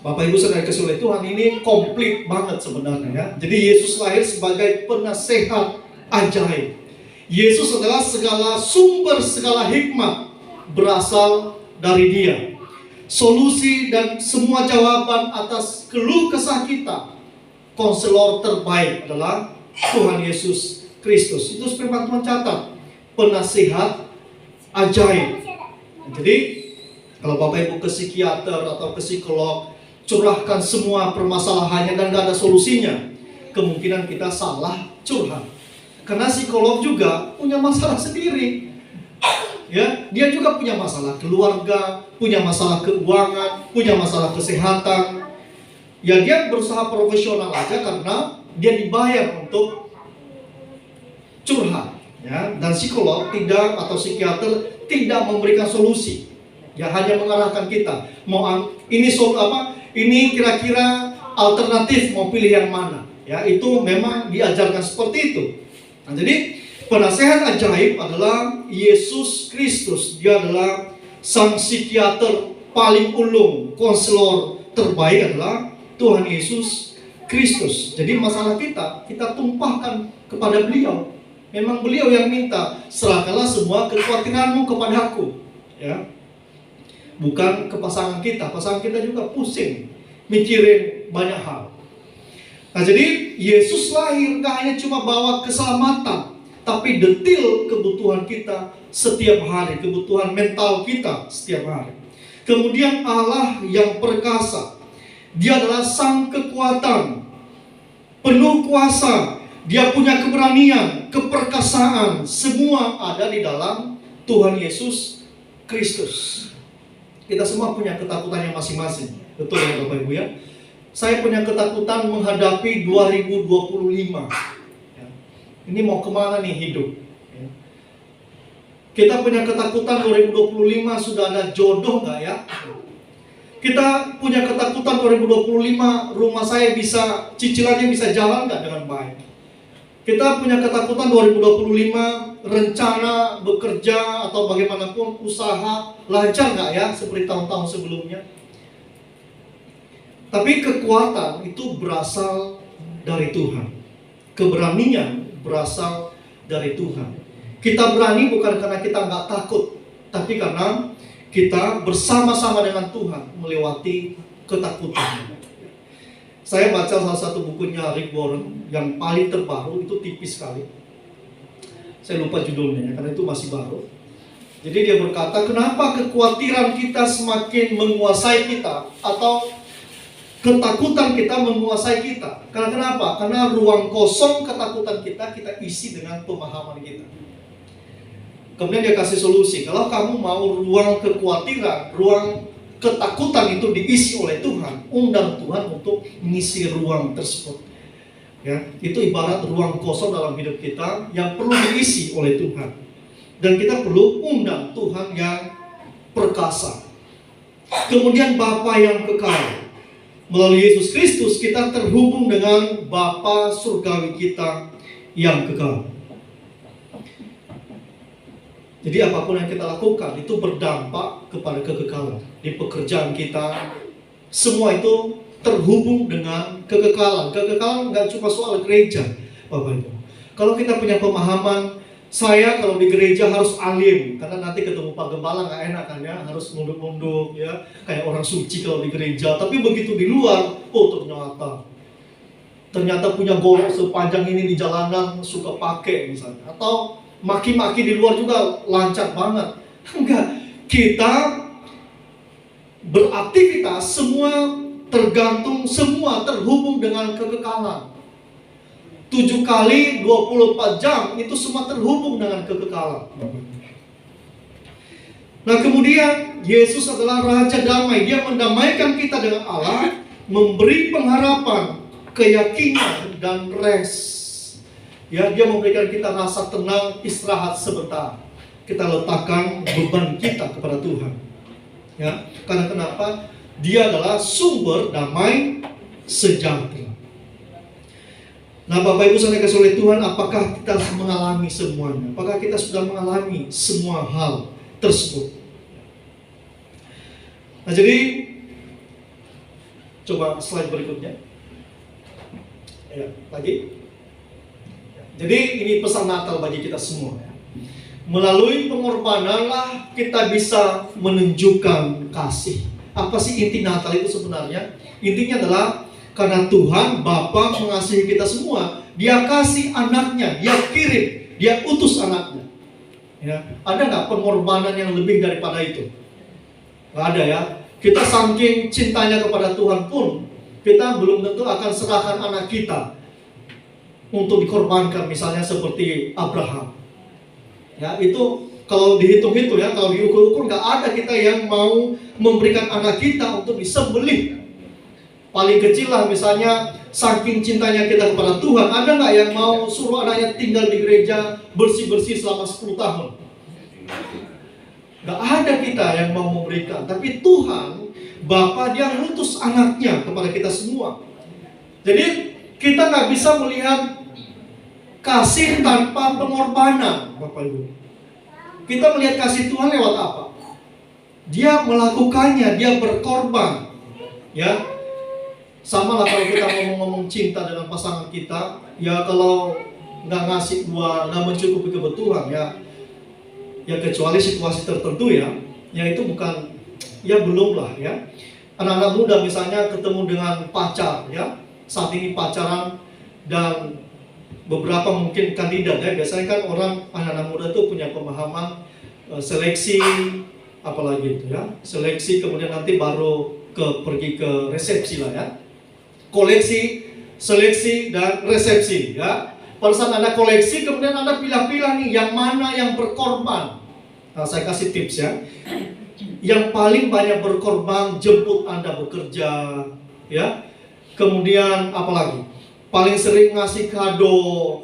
Bapak Ibu saudara kasih oleh Tuhan, ini komplit banget sebenarnya ya. Jadi Yesus lahir sebagai penasehat ajaib. Yesus adalah segala sumber segala hikmat berasal dari Dia. Solusi dan semua jawaban atas keluh kesah kita, konselor terbaik adalah Tuhan Yesus Kristus. Itu firman Tuhan catat, penasehat ajaib. Jadi kalau Bapak Ibu ke psikiater atau ke psikolog, curahkan semua permasalahannya dan gak ada solusinya, kemungkinan kita salah curhat. Karena psikolog juga punya masalah sendiri. Ya, dia juga punya masalah keluarga, punya masalah keuangan, punya masalah kesehatan. Ya, dia berusaha profesional aja karena dia dibayar untuk curhat. Ya, dan psikolog tidak atau psikiater tidak memberikan solusi. Ya, hanya mengarahkan kita. Ini kira-kira alternatif mau pilih yang mana. Ya, itu memang diajarkan seperti itu. Nah, jadi penasehat ajaib adalah Yesus Kristus. Dia adalah sang psikiater paling ulung, konselor terbaik adalah Tuhan Yesus Kristus. Jadi masalah kita tumpahkan kepada beliau. Memang beliau yang minta, serahkanlah semua kekhawatiranmu kepadaku. Ya, bukan ke pasangan kita. Pasangan kita juga pusing mikirin banyak hal. Nah, jadi Yesus lahir gak hanya cuma bawa keselamatan, tapi detil kebutuhan kita setiap hari, kebutuhan mental kita setiap hari. Kemudian Allah yang perkasa, Dia adalah sang kekuatan, penuh kuasa. Dia punya keberanian, keperkasaan, semua ada di dalam Tuhan Yesus Kristus. Kita semua punya ketakutannya masing-masing. Betul ya Bapak Ibu ya? Saya punya ketakutan menghadapi 2025. Ya. Ini mau kemana nih hidup? Ya. Kita punya ketakutan 2025 sudah ada jodoh nggak ya? Kita punya ketakutan 2025 rumah saya bisa, cicilannya bisa jalan nggak dengan baik? Kita punya ketakutan 2025 rencana bekerja atau bagaimanapun usaha lancar nggak ya seperti tahun-tahun sebelumnya. Tapi kekuatan itu berasal dari Tuhan. Keberanian berasal dari Tuhan. Kita berani bukan karena kita nggak takut, tapi karena kita bersama-sama dengan Tuhan melewati ketakutan. Saya baca salah satu bukunya Rick Warren yang paling terbaru, itu tipis sekali. Saya lupa judulnya karena itu masih baru. Jadi dia berkata, kenapa kekhawatiran kita semakin menguasai kita atau ketakutan kita menguasai kita? Karena kenapa? Karena ruang kosong ketakutan kita isi dengan pemahaman kita. Kemudian dia kasih solusi. Kalau kamu mau ruang kekhawatiran, ruang ketakutan itu diisi oleh Tuhan, undang Tuhan untuk mengisi ruang tersebut. Ya, itu ibarat ruang kosong dalam hidup kita yang perlu diisi oleh Tuhan. Dan kita perlu undang Tuhan yang perkasa. Kemudian Bapa yang kekal. Melalui Yesus Kristus kita terhubung dengan Bapa surgawi kita yang kekal. Jadi apapun yang kita lakukan itu berdampak kepada kekekalan. Di pekerjaan kita, semua itu terhubung dengan kekekalan. Kekekalan nggak cuma soal gereja, Bapak Ibu. Kalau kita punya pemahaman, saya kalau di gereja harus alim, karena nanti ketemu Pak Gembala nggak enak kan ya, harus nunduk-nunduk ya, kayak orang suci kalau di gereja. Tapi begitu di luar, oh ternyata punya golok sepanjang ini di jalanan suka pakai misalnya, atau maki-maki di luar juga lancar banget. Enggak, kita beraktivitas semua tergantung, semua terhubung dengan kekekalan. 7 kali 24 jam itu semua terhubung dengan kekekalan. Nah, kemudian Yesus adalah Raja Damai. Dia mendamaikan kita dengan Allah, memberi pengharapan, keyakinan dan rest. Ya, dia memberikan kita rasa tenang, istirahat sebentar. Kita letakkan beban kita kepada Tuhan. Ya, karena kenapa? Dia adalah sumber damai sejahtera. Nah, Bapak Ibu saya kasih oleh Tuhan, apakah kita mengalami semuanya? Apakah kita sudah mengalami semua hal tersebut? Nah, jadi coba slide berikutnya. Ya, lagi. Jadi ini pesan Natal bagi kita semua. Melalui pengorbananlah kita bisa menunjukkan kasih. Apa sih inti Natal itu sebenarnya? Intinya adalah karena Tuhan Bapa mengasihi kita semua, Dia kasih anaknya, Dia kirim, Dia utus anaknya. Ya, ada nggak pengorbanan yang lebih daripada itu? Nggak ada ya. Kita saking cintanya kepada Tuhan pun, kita belum tentu akan serahkan anak kita untuk dikorbankan, misalnya seperti Abraham. Ya, itu kalau dihitung-hitung ya, kalau diukur-ukur nggak ada kita yang mau memberikan anak kita untuk disembelih. Paling kecil lah misalnya, saking cintanya kita kepada Tuhan, ada nggak yang mau suruh anaknya tinggal di gereja bersih-bersih selama 10 tahun? Nggak ada kita yang mau memberikan. Tapi Tuhan, Bapa, Dia ngutus anaknya kepada kita semua. Jadi kita nggak bisa melihat kasih tanpa pengorbanan, Bapak Ibu. Kita melihat kasih Tuhan lewat apa? Dia melakukannya, Dia berkorban. Ya, sama lah kalau kita ngomong-ngomong cinta dengan pasangan kita, ya kalau nggak ngasih gua, nggak mencukupi kebutuhan, ya kecuali situasi tertentu ya itu bukan, ya belum lah ya. Anak-anak muda misalnya ketemu dengan pacar ya, saat ini pacaran dan beberapa mungkin kandidat ya, biasanya kan orang anak-anak muda tuh punya pemahaman seleksi, apalagi itu ya, seleksi kemudian nanti baru pergi ke resepsi lah ya. Koleksi, seleksi, dan resepsi ya. Pada saat Anda koleksi, kemudian Anda pilih-pilih nih yang mana yang berkorban. Nah, saya kasih tips ya. Yang paling banyak berkorban, jemput Anda bekerja ya. Kemudian apalagi? Paling sering ngasih kado,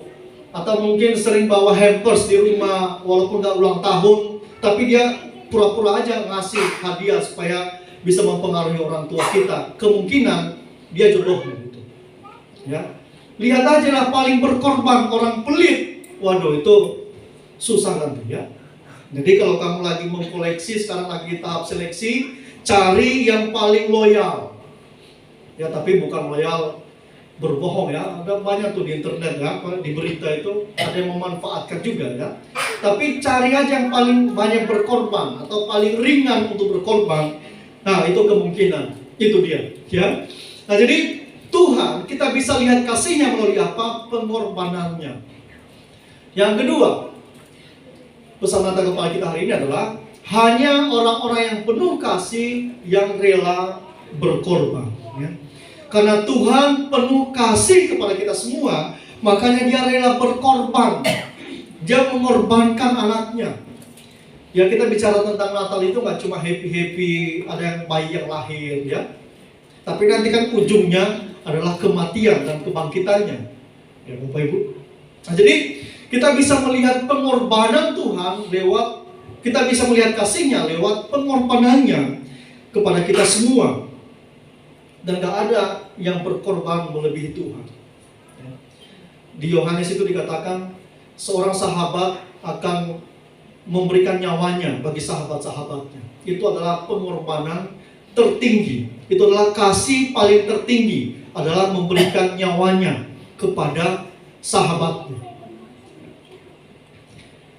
atau mungkin sering bawa hampers di rumah walaupun nggak ulang tahun, tapi dia pura-pura aja ngasih hadiah supaya bisa mempengaruhi orang tua kita. Kemungkinan dia jodohnya gitu. Ya. Lihat aja lah paling berkorban orang pelit. Waduh, itu susah nanti ya. Jadi kalau kamu lagi mengkoleksi, sekarang lagi tahap seleksi, cari yang paling loyal. Ya, tapi bukan loyal berbohong ya. Ada banyak tuh di internet ya, di berita itu ada yang memanfaatkan juga ya. Tapi cari aja yang paling banyak berkorban atau paling ringan untuk berkorban. Nah, itu kemungkinan. Itu dia ya. Nah, jadi Tuhan, kita bisa lihat kasihnya melalui apa? Pengorbanannya. Yang kedua, pesan Natal kepada kita hari ini adalah hanya orang-orang yang penuh kasih yang rela berkorban ya. Karena Tuhan penuh kasih kepada kita semua, makanya Dia rela berkorban. Dia mengorbankan anaknya. Ya, kita bicara tentang Natal itu nggak cuma happy-happy, ada yang bayi yang lahir ya. Tapi nanti kan ujungnya adalah kematian dan kebangkitannya. Ya, Bapak Ibu. Nah, jadi kita bisa melihat pengorbanan Tuhan kita bisa melihat kasihnya lewat pengorbanannya kepada kita semua. Dan gak ada yang berkorban melebihi Tuhan. Di Yohanes itu dikatakan seorang sahabat akan memberikan nyawanya bagi sahabat-sahabatnya. Itu adalah pengorbanan tertinggi. Itu adalah kasih paling tertinggi, adalah memberikan nyawanya kepada sahabatnya.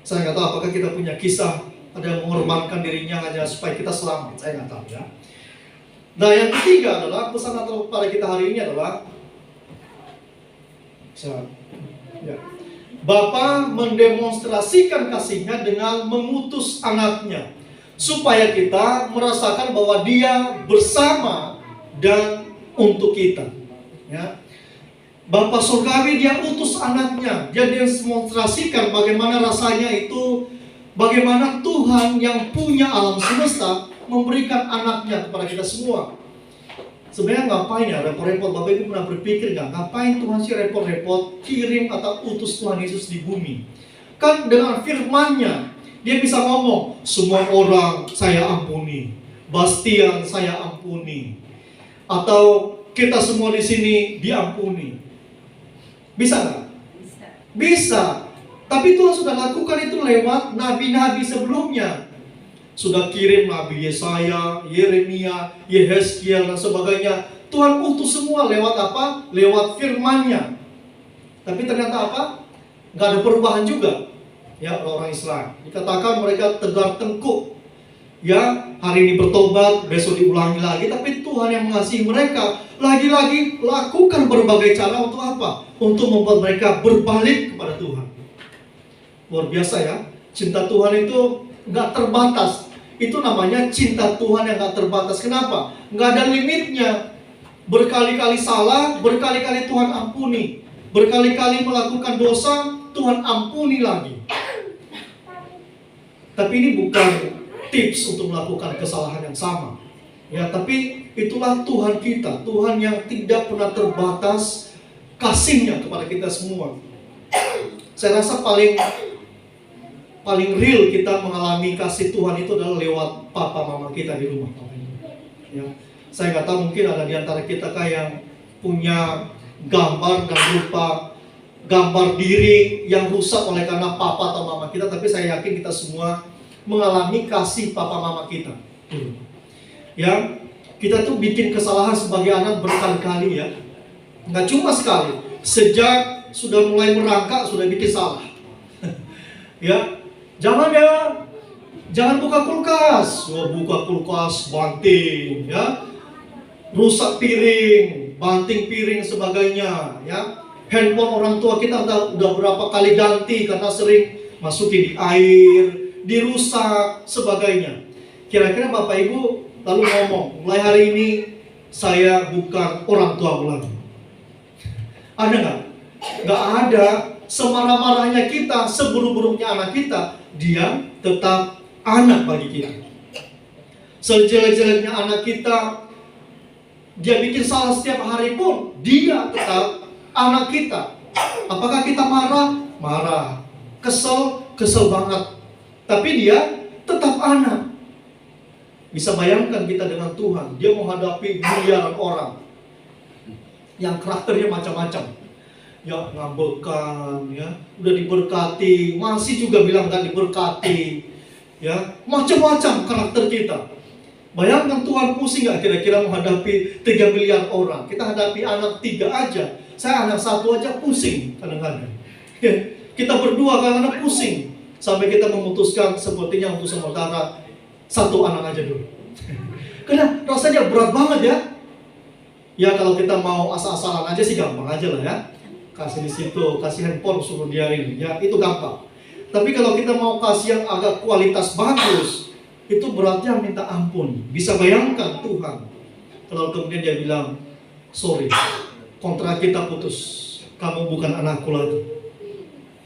Saya nggak tahu apakah kita punya kisah ada yang mengorbankan dirinya hanya supaya kita selamat. Saya nggak tahu ya. Nah, yang ketiga adalah pesan Natal pada kita hari ini adalah Bapa mendemonstrasikan kasihnya dengan mengutus anaknya, supaya kita merasakan bahwa Dia bersama dan untuk kita. Ya. Bapa surgawi Dia utus anaknya, Dia demonstrasikan bagaimana rasanya itu, bagaimana Tuhan yang punya alam semesta memberikan anaknya kepada kita semua. Sebenarnya ngapain ya repot-repot? Bapak Ibu pernah berpikir nggak, ngapain Tuhan sih repot-repot kirim atau utus Tuhan Yesus di bumi? Kan dengan firman-Nya Dia bisa ngomong, semua orang saya ampuni, Bastian saya ampuni, atau kita semua di sini diampuni. Bisa nggak? Bisa. Tapi Tuhan sudah lakukan itu lewat nabi-nabi sebelumnya. Sudah kirim Nabi Yesaya, Yeremia, Yehezkiel dan sebagainya. Tuhan utus semua lewat apa? Lewat firman-Nya. Tapi ternyata apa? Nggak ada perubahan juga. Ya, orang Israel. Dikatakan mereka tegar tengkuk. Ya, hari ini bertobat, besok diulangi lagi. Tapi Tuhan yang mengasihi mereka lagi-lagi lakukan berbagai cara untuk apa? Untuk membuat mereka berbalik kepada Tuhan. Luar biasa ya. Cinta Tuhan itu nggak terbatas. Itu namanya cinta Tuhan yang nggak terbatas. Kenapa? Nggak ada limitnya. Berkali-kali salah, berkali-kali Tuhan ampuni. Berkali-kali melakukan dosa, Tuhan ampuni lagi. Tapi ini bukan tips untuk melakukan kesalahan yang sama. Ya, tapi itulah Tuhan kita. Tuhan yang tidak pernah terbatas kasih-Nya kepada kita semua. Saya rasa paling real kita mengalami kasih Tuhan itu adalah lewat papa mama kita di rumah. Ya. Saya nggak tahu, mungkin ada di antara kita yang punya gambar dan lupa gambar diri yang rusak oleh karena papa atau mama kita. Tapi saya yakin kita semua mengalami kasih papa mama kita. Ya, kita tuh bikin kesalahan sebagai anak berkali-kali ya. Nggak cuma sekali. Sejak sudah mulai merangkak sudah bikin salah. Ya, jangan buka kulkas. Buka kulkas, banting, ya. Rusak piring, banting piring sebagainya, ya. Handphone orang tua kita udah berapa kali ganti karena sering masukin di air, dirusak sebagainya. Kira-kira Bapak Ibu lalu ngomong, mulai hari ini saya bukan orang tua lagi. Ada nggak? Nggak ada. Semarah-marahnya kita, seburuk-buruknya anak kita, dia tetap anak bagi kita. Sejelek-jeleknya anak kita, dia bikin salah setiap hari pun, dia tetap anak kita. Apakah kita marah? Marah. Kesel banget. Tapi dia tetap anak. Bisa bayangkan kita dengan Tuhan, dia menghadapi miliaran orang yang karakternya macam-macam. Ya, ngambekan, ya, udah diberkati, masih juga bilang gak diberkati, ya, macam-macam karakter kita. Bayangkan Tuhan pusing gak kira-kira menghadapi 3 miliar orang. Kita hadapi anak 3 aja, saya anak 1 aja pusing kadang-kadang. Kita berdua kadang-kadang pusing, sampai kita memutuskan sepertinya untuk sementara 1 anak aja dulu. Karena rasanya berat banget ya. Ya, kalau kita mau asal-asalan aja sih gampang aja lah ya. Kasih di situ, kasih handphone suruh dia ini, ya itu gampang. Tapi kalau kita mau kasih yang agak kualitas bagus, itu beratnya minta ampun. Bisa bayangkan Tuhan kalau kemudian dia bilang, sorry, kontrak kita putus, kamu bukan anakku lagi.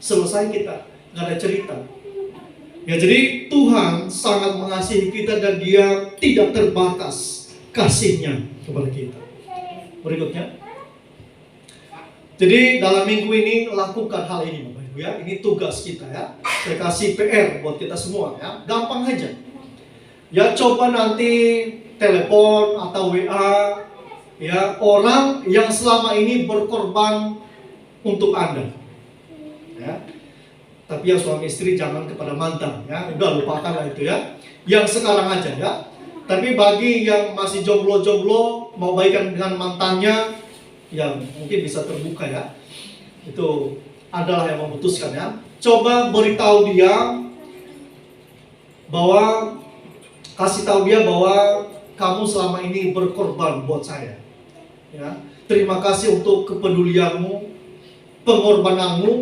Selesai kita, nggak ada cerita. Ya, jadi Tuhan sangat mengasihi kita dan dia tidak terbatas kasih-Nya kepada kita. Berikutnya. Jadi dalam minggu ini lakukan hal ini Bapak Ibu ya. Ini tugas kita ya. Saya kasih PR buat kita semua ya. Gampang aja. Ya, coba nanti telepon atau WA ya orang yang selama ini berkorban untuk Anda. Ya. Tapi yang suami istri jangan kepada mantan ya. Udah lupakan lah itu ya. Yang sekarang aja ya. Tapi bagi yang masih jomblo-jomblo mau baikan dengan mantannya, yang mungkin bisa terbuka ya, itu adalah yang memutuskan ya. Coba beritahu dia bahwa, kasih tahu dia bahwa kamu selama ini berkorban buat saya ya. Terima kasih untuk kepedulianmu, pengorbananmu,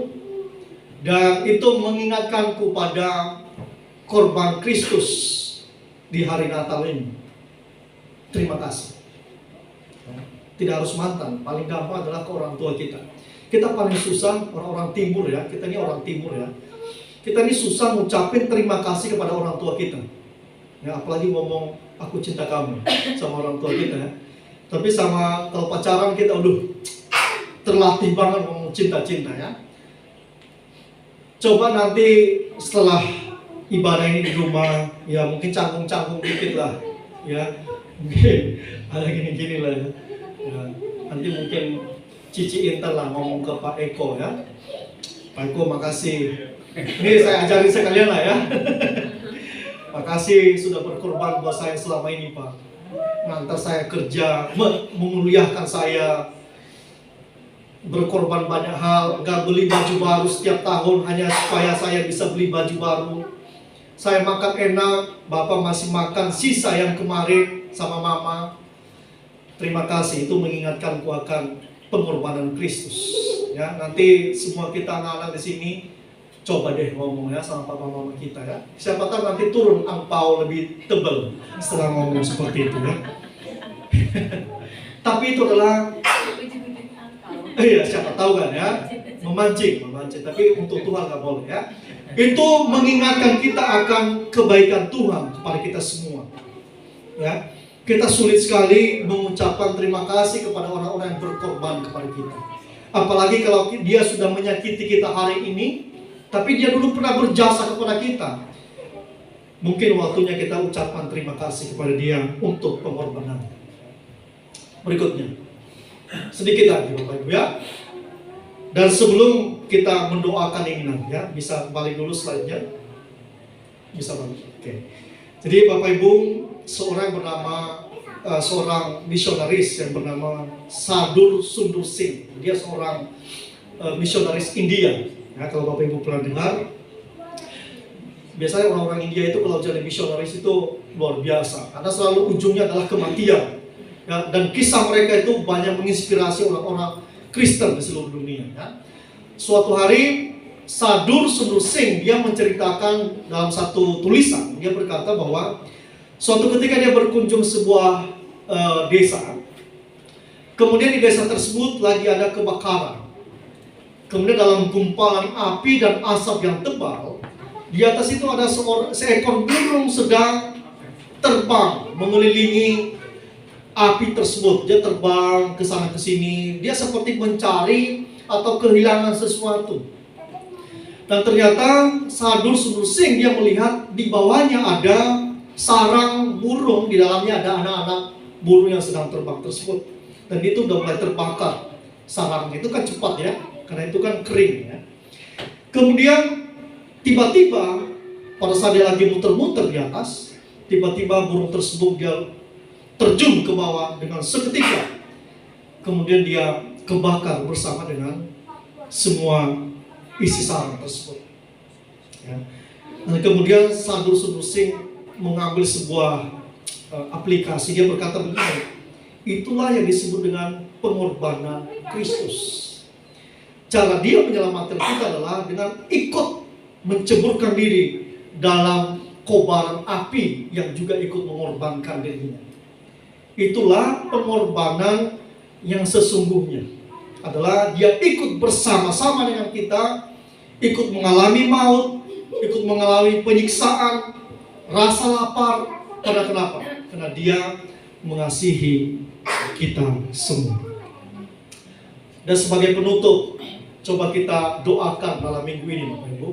dan itu mengingatkanku pada korban Kristus di hari Natal ini. Terima kasih. Tidak harus mantan, paling gampang adalah ke orang tua kita. Kita paling susah, orang-orang timur ya, kita ini orang timur ya. Kita ini susah ngucapin terima kasih kepada orang tua kita. Ya, apalagi ngomong aku cinta kamu sama orang tua kita ya. Tapi sama kalau pacaran kita terlatih banget ngomong cinta-cinta ya. Coba nanti setelah ibadah ini di rumah, ya mungkin canggung-canggung dikit lah ya. Mungkin ada gini-gini lah ya. Ya, nanti mungkin Cici Intan lah ngomong ke Pak Eko ya. Pak Eko makasih. Ini saya ajarin sekalian lah ya. Makasih sudah berkorban buat saya selama ini Pak. Ngantar saya kerja, memuliakan saya, berkorban banyak hal, gak beli baju baru setiap tahun hanya supaya saya bisa beli baju baru. Saya makan enak, Bapak masih makan sisa yang kemarin sama Mama. Terima kasih, itu mengingatkanku akan pengorbanan Kristus. Ya, nanti semua kita anak-anak di sini coba deh ngomong ya sama papa mama kita ya. Siapa tahu nanti turun angpau lebih tebal setelah ngomong seperti itu ya. Tapi itu adalah iya, siapa tahu kan ya, memancing. Tapi untuk Tuhan nggak boleh ya. Itu mengingatkan kita akan kebaikan Tuhan kepada kita semua. Ya, kita sulit sekali mengucapkan terima kasih kepada orang-orang yang berkorban kepada kita. Apalagi kalau dia sudah menyakiti kita hari ini, tapi dia dulu pernah berjasa kepada kita. Mungkin waktunya kita ucapkan terima kasih kepada dia untuk pengorbanan. Berikutnya, sedikit lagi Bapak Ibu ya. Dan sebelum kita mendoakan ini nanti ya, bisa balik dulu slide-nya. Bisa balik. Oke. Jadi Bapak Ibu, seorang misionaris yang bernama Sadur Sundur Singh. Dia seorang misionaris India. Ya, kalau Bapak Ibu pernah dengar, biasanya orang-orang India itu kalau jadi misionaris itu luar biasa, karena selalu ujungnya adalah kematian. Ya, dan kisah mereka itu banyak menginspirasi orang-orang Kristen di seluruh dunia. Ya. Suatu hari Sadur Sundur Singh dia menceritakan dalam satu tulisan, dia berkata bahwa suatu ketika dia berkunjung sebuah desa, kemudian di desa tersebut lagi ada kebakaran. Kemudian dalam gumpalan api dan asap yang tebal, di atas itu ada seekor burung sedang terbang mengelilingi api tersebut. Dia terbang ke sana ke sini, dia seperti mencari atau kehilangan sesuatu. Dan ternyata Sadur Sundur Singh dia melihat di bawahnya ada sarang burung, di dalamnya ada anak-anak burung yang sedang terbang tersebut. Dan itu udah mulai terbakar. Sarangnya itu kan cepat ya, karena itu kan kering ya. Kemudian tiba-tiba pada saat dia lagi muter-muter di atas, tiba-tiba burung tersebut dia terjun ke bawah dengan seketika. Kemudian dia kebakar bersama dengan semua isi sarang tersebut. Ya. Dan kemudian Sadur Sundur Singh mengambil sebuah aplikasi. Dia berkata begini, itulah yang disebut dengan pengorbanan Kristus. Cara dia menyelamatkan kita adalah dengan ikut menceburkan diri dalam kobaran api yang juga ikut mengorbankan dirinya. Itulah pengorbanan yang sesungguhnya, adalah dia ikut bersama-sama dengan kita, ikut mengalami maut, ikut mengalami penyiksaan, rasa lapar. Karena kenapa? Karena dia mengasihi kita semua. Dan sebagai penutup, coba kita doakan malam minggu ini Bapak Ibu.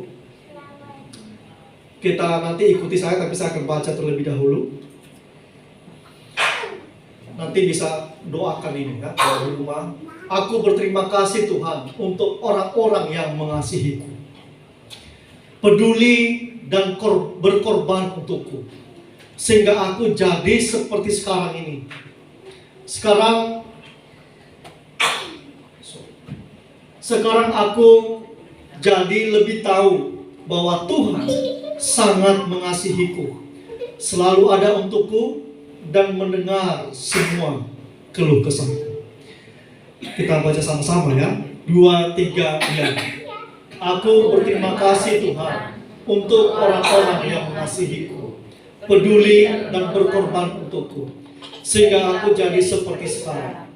Kita nanti ikuti saya, tapi saya akan baca terlebih dahulu. Nanti bisa doakan ini ya, di rumah. Aku berterima kasih Tuhan untuk orang-orang yang mengasihiku, peduli dan berkorban untukku, sehingga aku jadi seperti sekarang ini. Sekarang aku jadi lebih tahu bahwa Tuhan sangat mengasihiku, selalu ada untukku dan mendengar semua keluh kesahku. Kita baca sama-sama ya. 2, 3, ya. Aku berterima kasih Tuhan untuk orang-orang yang mengasihiku, peduli dan berkorban untukku, sehingga aku jadi seperti sekarang.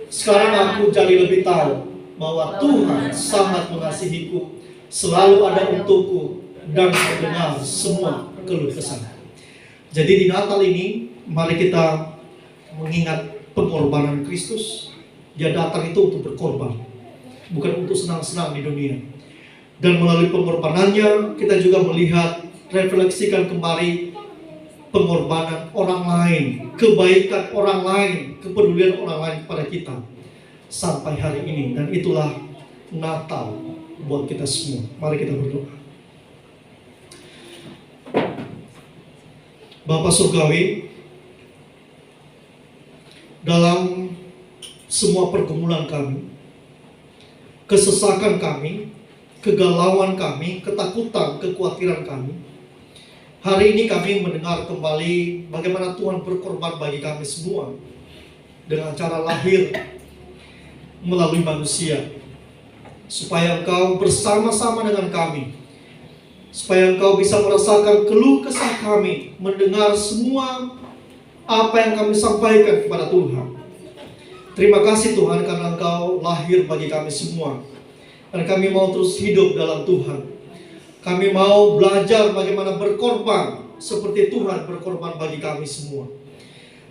Sekarang aku jadi lebih tahu bahwa Tuhan sangat mengasihiku, selalu ada untukku dan mendengar semua keluh kesahku. Jadi di Natal ini, mari kita mengingat pengorbanan Kristus. Dia datang itu untuk berkorban, bukan untuk senang-senang di dunia. Dan melalui pengorbanannya, kita juga melihat, refleksikan kembali pengorbanan orang lain, kebaikan orang lain, kepedulian orang lain kepada kita. sampai hari ini. Dan itulah Natal buat kita semua. Mari kita berdoa. Bapa Surgawi, dalam semua pergumulan kami, kesesakan kami, kegalauan kami, ketakutan, kekhawatiran kami, hari ini kami mendengar kembali bagaimana Tuhan berkorban bagi kami semua dengan cara lahir melalui manusia, supaya Engkau bersama-sama dengan kami, supaya Engkau bisa merasakan keluh kesah kami, mendengar semua apa yang kami sampaikan kepada Tuhan. Terima kasih Tuhan karena Engkau lahir bagi kami semua, dan kami mau terus hidup dalam Tuhan. Kami mau belajar bagaimana berkorban seperti Tuhan berkorban bagi kami semua.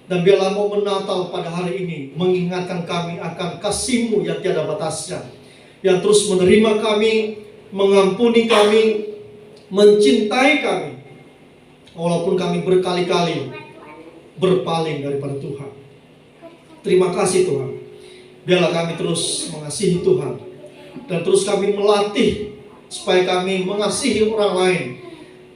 Dan biarlah momen Natal pada hari ini mengingatkan kami akan kasih-Mu yang tiada batasnya, yang terus menerima kami, mengampuni kami, mencintai kami, walaupun kami berkali-kali berpaling daripada Tuhan. Terima kasih Tuhan. Biarlah kami terus mengasihi Tuhan, dan terus kami melatih supaya kami mengasihi orang lain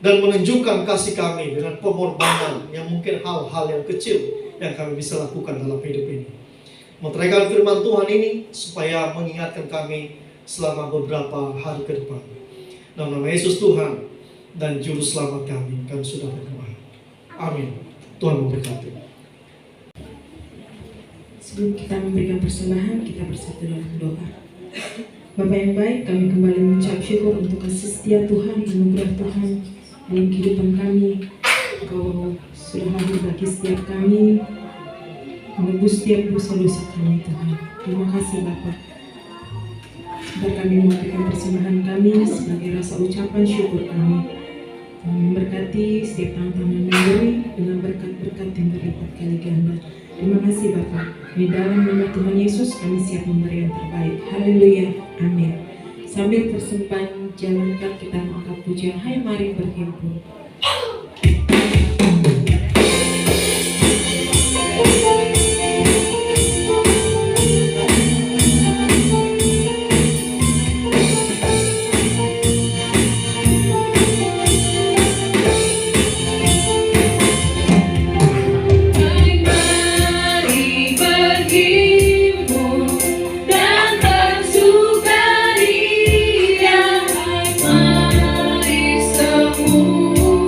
dan menunjukkan kasih kami dengan pengorbanan yang mungkin hal-hal yang kecil yang kami bisa lakukan dalam hidup ini. Meteraikan firman Tuhan ini supaya mengingatkan kami selama beberapa hari ke depan. Dalam nama Yesus Tuhan dan Juru Selamat kami sudah berdoa. Amin. Tuhan memberkati. Sebelum kita memberikan persembahan, kita bersatu dalam doa. Bapa yang baik, kami kembali mengucap syukur untuk kasih setia Tuhan, anugerah Tuhan dalam kehidupan kami. Engkau sudah hadir bagi setiap kami, menebus setiap dosa-dosa kami Tuhan. Terima kasih Bapa. Sebentar kami memberikan persembahan kami sebagai rasa ucapan syukur kami. Tuhan memberkati setiap tangan-tangan memberi dengan berkat-berkat yang berlipat kali ganda. Terima kasih Bapa. Di dalam nama Tuhan Yesus kami siap memberi yang terbaik. Haleluya. Amin. Sambil persembahan jalankan kita mengangkat pujian. Hai mari berhimpun. Mari semua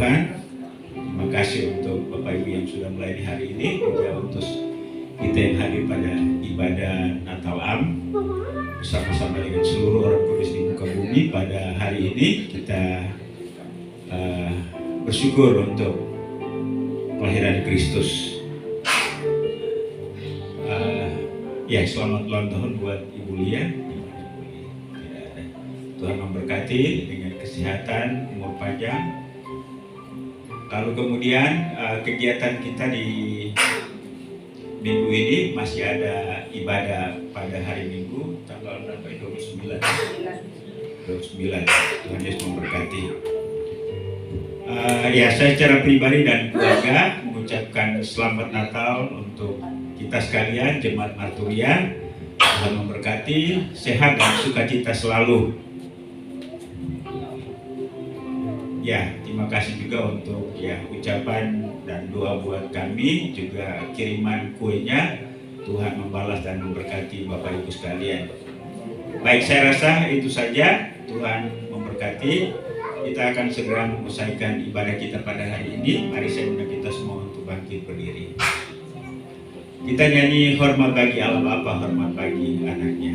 Tuhan. Terima kasih untuk Bapak Ibu yang sudah mulai di hari ini, juga untuk kita yang hadir pada ibadah Natal Am bersama-sama dengan seluruh orang kudus di muka bumi pada hari ini. Kita bersyukur untuk kelahiran Kristus. Ya, selamat ulang tahun buat Ibu Lia. Tuhan memberkati dengan kesehatan, umur panjang. Lalu kemudian kegiatan kita di minggu ini masih ada ibadah pada hari Minggu tanggal berapa? 29. Tuhan Yesus memberkati. Ya, saya secara pribadi dan keluarga mengucapkan selamat Natal untuk kita sekalian, Jemaat Marturia. Tuhan memberkati, sehat dan sukacita selalu. Ya, terima kasih juga untuk ucapan dan doa buat kami, juga kiriman kuenya. Tuhan membalas dan memberkati Bapak Ibu sekalian. Baik, saya rasa itu saja. Tuhan memberkati. Kita akan segera menyelesaikan ibadah kita pada hari ini. Mari saya undang kita semua untuk bangkit berdiri. Kita nyanyi hormat bagi Allah Bapa, hormat bagi anaknya.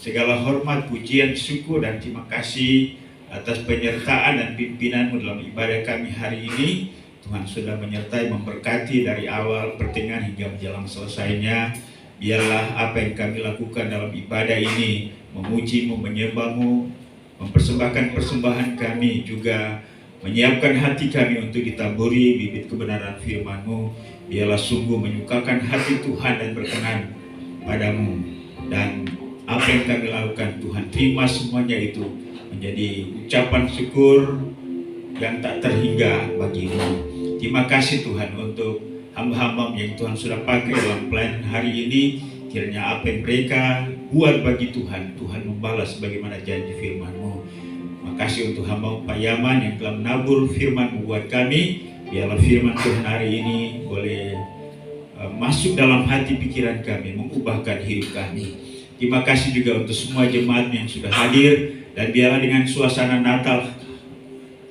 Segala hormat, pujian, syukur, dan terima kasih atas penyertaan dan pimpinan-Mu dalam ibadah kami hari ini. Tuhan sudah menyertai, memberkati dari awal, pertengahan hingga menjelang selesainya. Biarlah apa yang kami lakukan dalam ibadah ini, memuji-Mu, menyembah-Mu, mempersembahkan persembahan kami, juga menyiapkan hati kami untuk ditaburi bibit kebenaran firman-Mu. Biarlah sungguh menyukakan hati Tuhan dan berkenan padamu. Dan apa yang kami lakukan, Tuhan terima semuanya itu menjadi ucapan syukur yang tak terhingga bagi-Mu. Terima kasih Tuhan untuk hamba-hamba yang Tuhan sudah pakai dalam pelayanan hari ini. Kiranya apa yang mereka buat bagi Tuhan, Tuhan membalas bagaimana janji firman-Mu. Makasih untuk hamba Pak Yaman yang telah menabur firman-Mu buat kami. Biarlah firman Tuhan hari ini boleh masuk dalam hati pikiran kami, mengubahkan hidup kami. Terima kasih juga untuk semua jemaat yang sudah hadir, dan biarlah dengan suasana Natal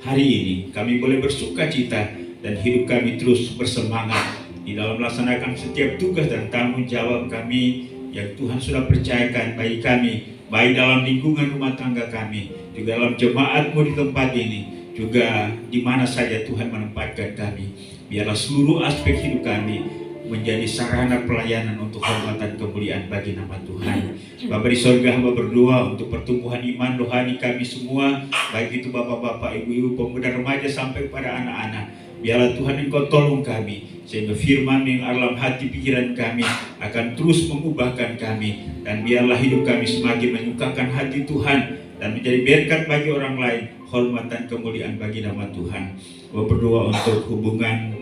hari ini kami boleh bersuka cita dan hidup kami terus bersemangat di dalam melaksanakan setiap tugas dan tanggung jawab kami yang Tuhan sudah percayakan bagi kami, baik dalam lingkungan rumah tangga kami, juga dalam jemaat-Mu di tempat ini, juga di mana saja Tuhan menempatkan kami. Biarlah seluruh aspek hidup kami menjadi sarana pelayanan untuk hormatan kemuliaan bagi nama Tuhan. Bapa di sorga, hamba berdoa untuk pertumbuhan iman rohani kami semua, baik itu bapak-bapak, ibu-ibu, pemuda, remaja, sampai pada anak-anak. Biarlah Tuhan Engkau tolong kami, sehingga firman yang dalam hati pikiran kami akan terus mengubahkan kami, dan biarlah hidup kami semakin menyukakan hati Tuhan dan menjadi berkat bagi orang lain, hormatan kemuliaan bagi nama Tuhan. Saya berdoa untuk hubungan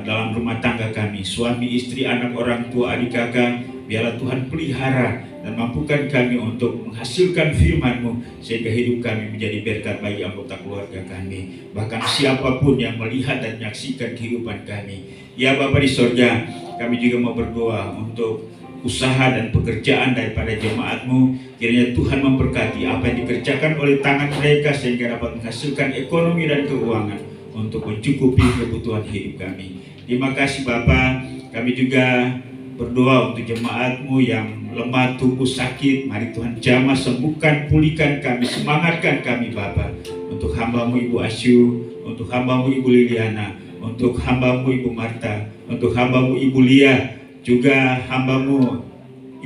dalam rumah tangga kami, suami, istri, anak, orang tua, adik kakak. Biarlah Tuhan pelihara dan mampukan kami untuk menghasilkan firman-Mu, sehingga hidup kami menjadi berkat bagi anggota keluarga kami, bahkan siapapun yang melihat dan menyaksikan kehidupan kami. Ya Bapa di sorga, kami juga mau berdoa untuk usaha dan pekerjaan daripada jemaat-Mu. Kiranya Tuhan memberkati apa yang dikerjakan oleh tangan mereka, sehingga dapat menghasilkan ekonomi dan keuangan. untuk mencukupi kebutuhan hidup kami. Terima kasih Bapa. Kami juga berdoa untuk jemaat-Mu yang lemah tubuh sakit. Mari Tuhan jamah sembuhkan, pulihkan kami, semangatkan kami Bapa. Untuk hamba-Mu Ibu Asyu, untuk hamba-Mu Ibu Liliana, untuk hamba-Mu Ibu Marta, untuk hamba-Mu Ibu Lia, juga hamba-Mu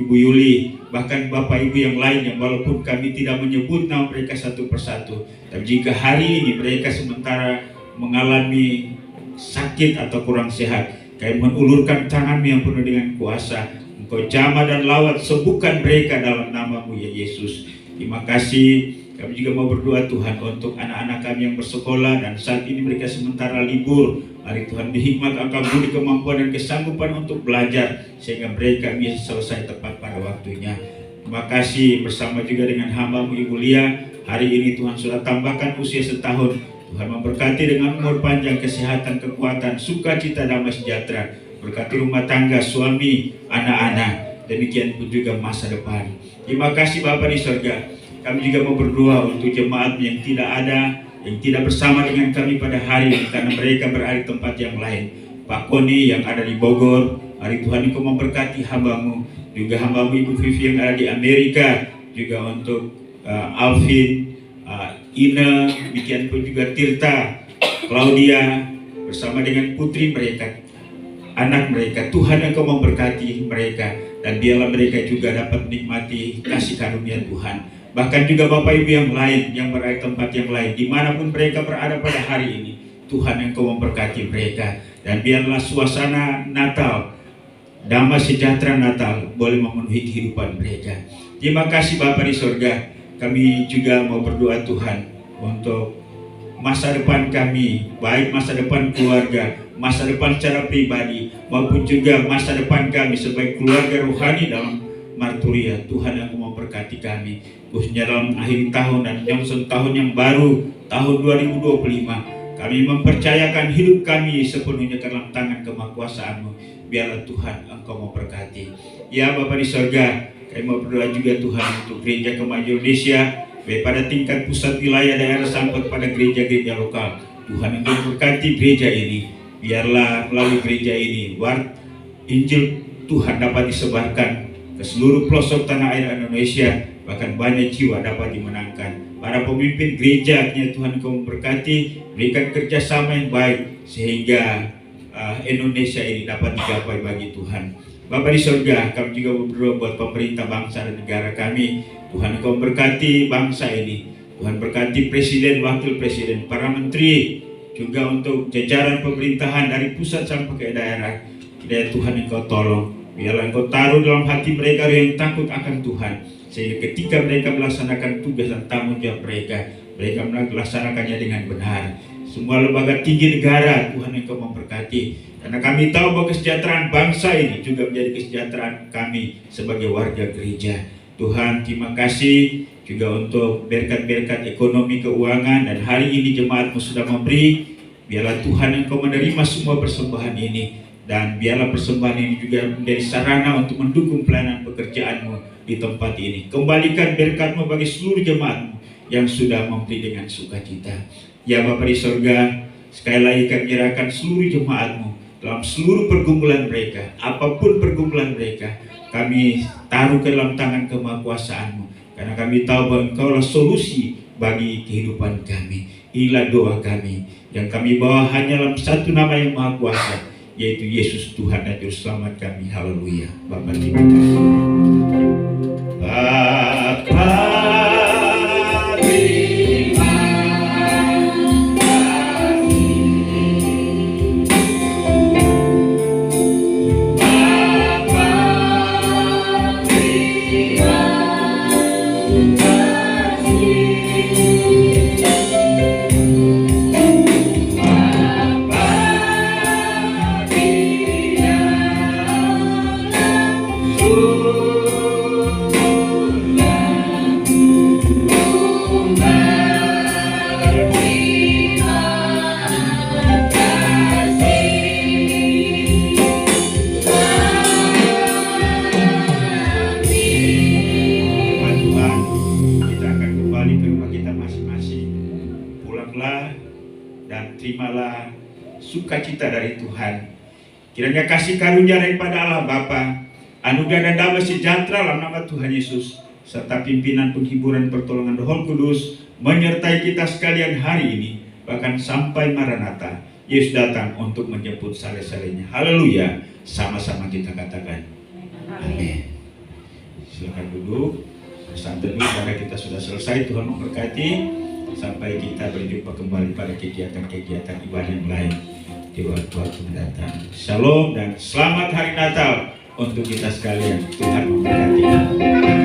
Ibu Yuli, bahkan Bapak Ibu yang lain yang walaupun kami tidak menyebut nama mereka satu persatu, tapi jika hari ini mereka sementara mengalami sakit atau kurang sehat, kami mengulurkan tangan-Mu yang penuh dengan kuasa. Engkau jamah dan lawat, sembuhkan mereka dalam nama-Mu ya Yesus. Terima kasih. Kami juga mau berdoa Tuhan untuk anak-anak kami yang bersekolah dan saat ini mereka sementara libur. Mari Tuhan dihikmat Engkau beri kemampuan dan kesanggupan untuk belajar sehingga mereka bisa selesai tepat pada waktunya. Terima kasih bersama juga dengan hamba-Mu Ibu Lia. Hari ini Tuhan sudah tambahkan usia setahun. Tuhan memberkati dengan umur panjang, kesehatan, kekuatan, sukacita, damai sejahtera. Berkati rumah tangga, suami, anak-anak. Demikian pun juga masa depan. Terima kasih Bapa di surga. Kami juga mau berdoa untuk jemaat yang tidak ada, yang tidak bersama dengan kami pada hari ini karena mereka berada di tempat yang lain. Pak Koni yang ada di Bogor, hari Tuhan Engkau memberkati hamba-Mu, juga hamba-Mu Ibu Vivi yang ada di Amerika, juga untuk Alvin, Ine, demikian pun juga Tirta, Claudia, bersama dengan putri mereka, anak mereka. Tuhan Engkau memberkati mereka dan biarlah mereka juga dapat menikmati kasih karunia Tuhan. Bahkan juga Bapak Ibu yang lain yang berada di tempat yang lain, dimanapun mereka berada pada hari ini, Tuhan Engkau memberkati mereka. Dan biarlah suasana Natal, damai sejahtera Natal boleh memenuhi kehidupan mereka. Terima kasih Bapa di surga. Kami juga mau berdoa Tuhan untuk masa depan kami, baik masa depan keluarga, masa depan secara pribadi, maupun juga masa depan kami sebagai keluarga rohani dalam Marturia. Tuhan yang memberkati kami, khususnya dalam akhir tahun dan yang tahun yang baru, tahun 2025. Kami mempercayakan hidup kami sepenuhnya ke dalam tangan kemahakuasaan-Mu. Biarlah Tuhan Engkau memberkati. Ya Bapa di surga, kami mau berdoa juga Tuhan untuk gereja Kemajuan Indonesia, baik pada tingkat pusat, wilayah, daerah sampai pada gereja-gereja lokal. Tuhan Engkau memberkati gereja ini. Biarlah melalui gereja ini Injil Tuhan dapat disebarkan ke seluruh pelosok tanah air Indonesia, bahkan banyak jiwa dapat dimenangkan. Para pemimpin gerejanya Tuhan Engkau memberkati, berikan kerjasama yang baik sehingga Indonesia ini dapat digapai bagi Tuhan. Bapa di surga, kami juga berdoa buat pemerintah bangsa dan negara kami. Tuhan Engkau memberkati bangsa ini. Tuhan berkati presiden, wakil presiden, para menteri, juga untuk jajaran pemerintahan dari pusat sampai ke daerah. Kiranya Tuhan Engkau tolong. Biarlah Engkau taruh dalam hati mereka yang takut akan Tuhan, sehingga ketika mereka melaksanakan tugas dan tanggung jawab mereka melaksanakannya dengan benar. Semua lembaga tinggi negara Tuhan Engkau memberkati, karena kami tahu bahwa kesejahteraan bangsa ini juga menjadi kesejahteraan kami sebagai warga gereja. Tuhan, terima kasih juga untuk berkat-berkat ekonomi keuangan, dan hari ini jemaat-Mu sudah memberi. Biarlah Tuhan Engkau menerima semua persembahan ini, dan biarlah persembahan ini juga menjadi sarana untuk mendukung pelayanan pekerjaan-Mu di tempat ini. Kembalikan berkat-Mu bagi seluruh jemaat-Mu yang sudah memberi dengan sukacita. Ya Bapa di surga, sekali lagi kami menyerahkan seluruh jemaat-Mu dalam seluruh pergumulan mereka, apapun pergumulan mereka, kami taruh ke dalam tangan kemahakuasaan-Mu, karena kami tahu bahwa Engkaulah solusi bagi kehidupan kami. Inilah doa kami yang kami bawa hanya dalam satu nama yang maha kuasa, yaitu Yesus Tuhan dan Juru Selamat kami. Haleluya. Bapa terima kasih. Bapa dan terimalah sukacita dari Tuhan. Kiranya kasih karunia daripada Allah Bapa, anugerah dan damai sejahtera dalam nama Tuhan Yesus, serta pimpinan penghiburan pertolongan Roh Kudus menyertai kita sekalian hari ini, bahkan sampai Maranatha. Yesus datang untuk menjemput sale-salenya. Haleluya. Sama-sama kita katakan amin. Silakan duduk, santai dulu karena kita sudah selesai. Tuhan memberkati sampai kita berjumpa kembali pada kegiatan-kegiatan ibadah yang lain di waktu-waktu mendatang. Shalom dan selamat hari Natal untuk kita sekalian. Tuhan memberkati.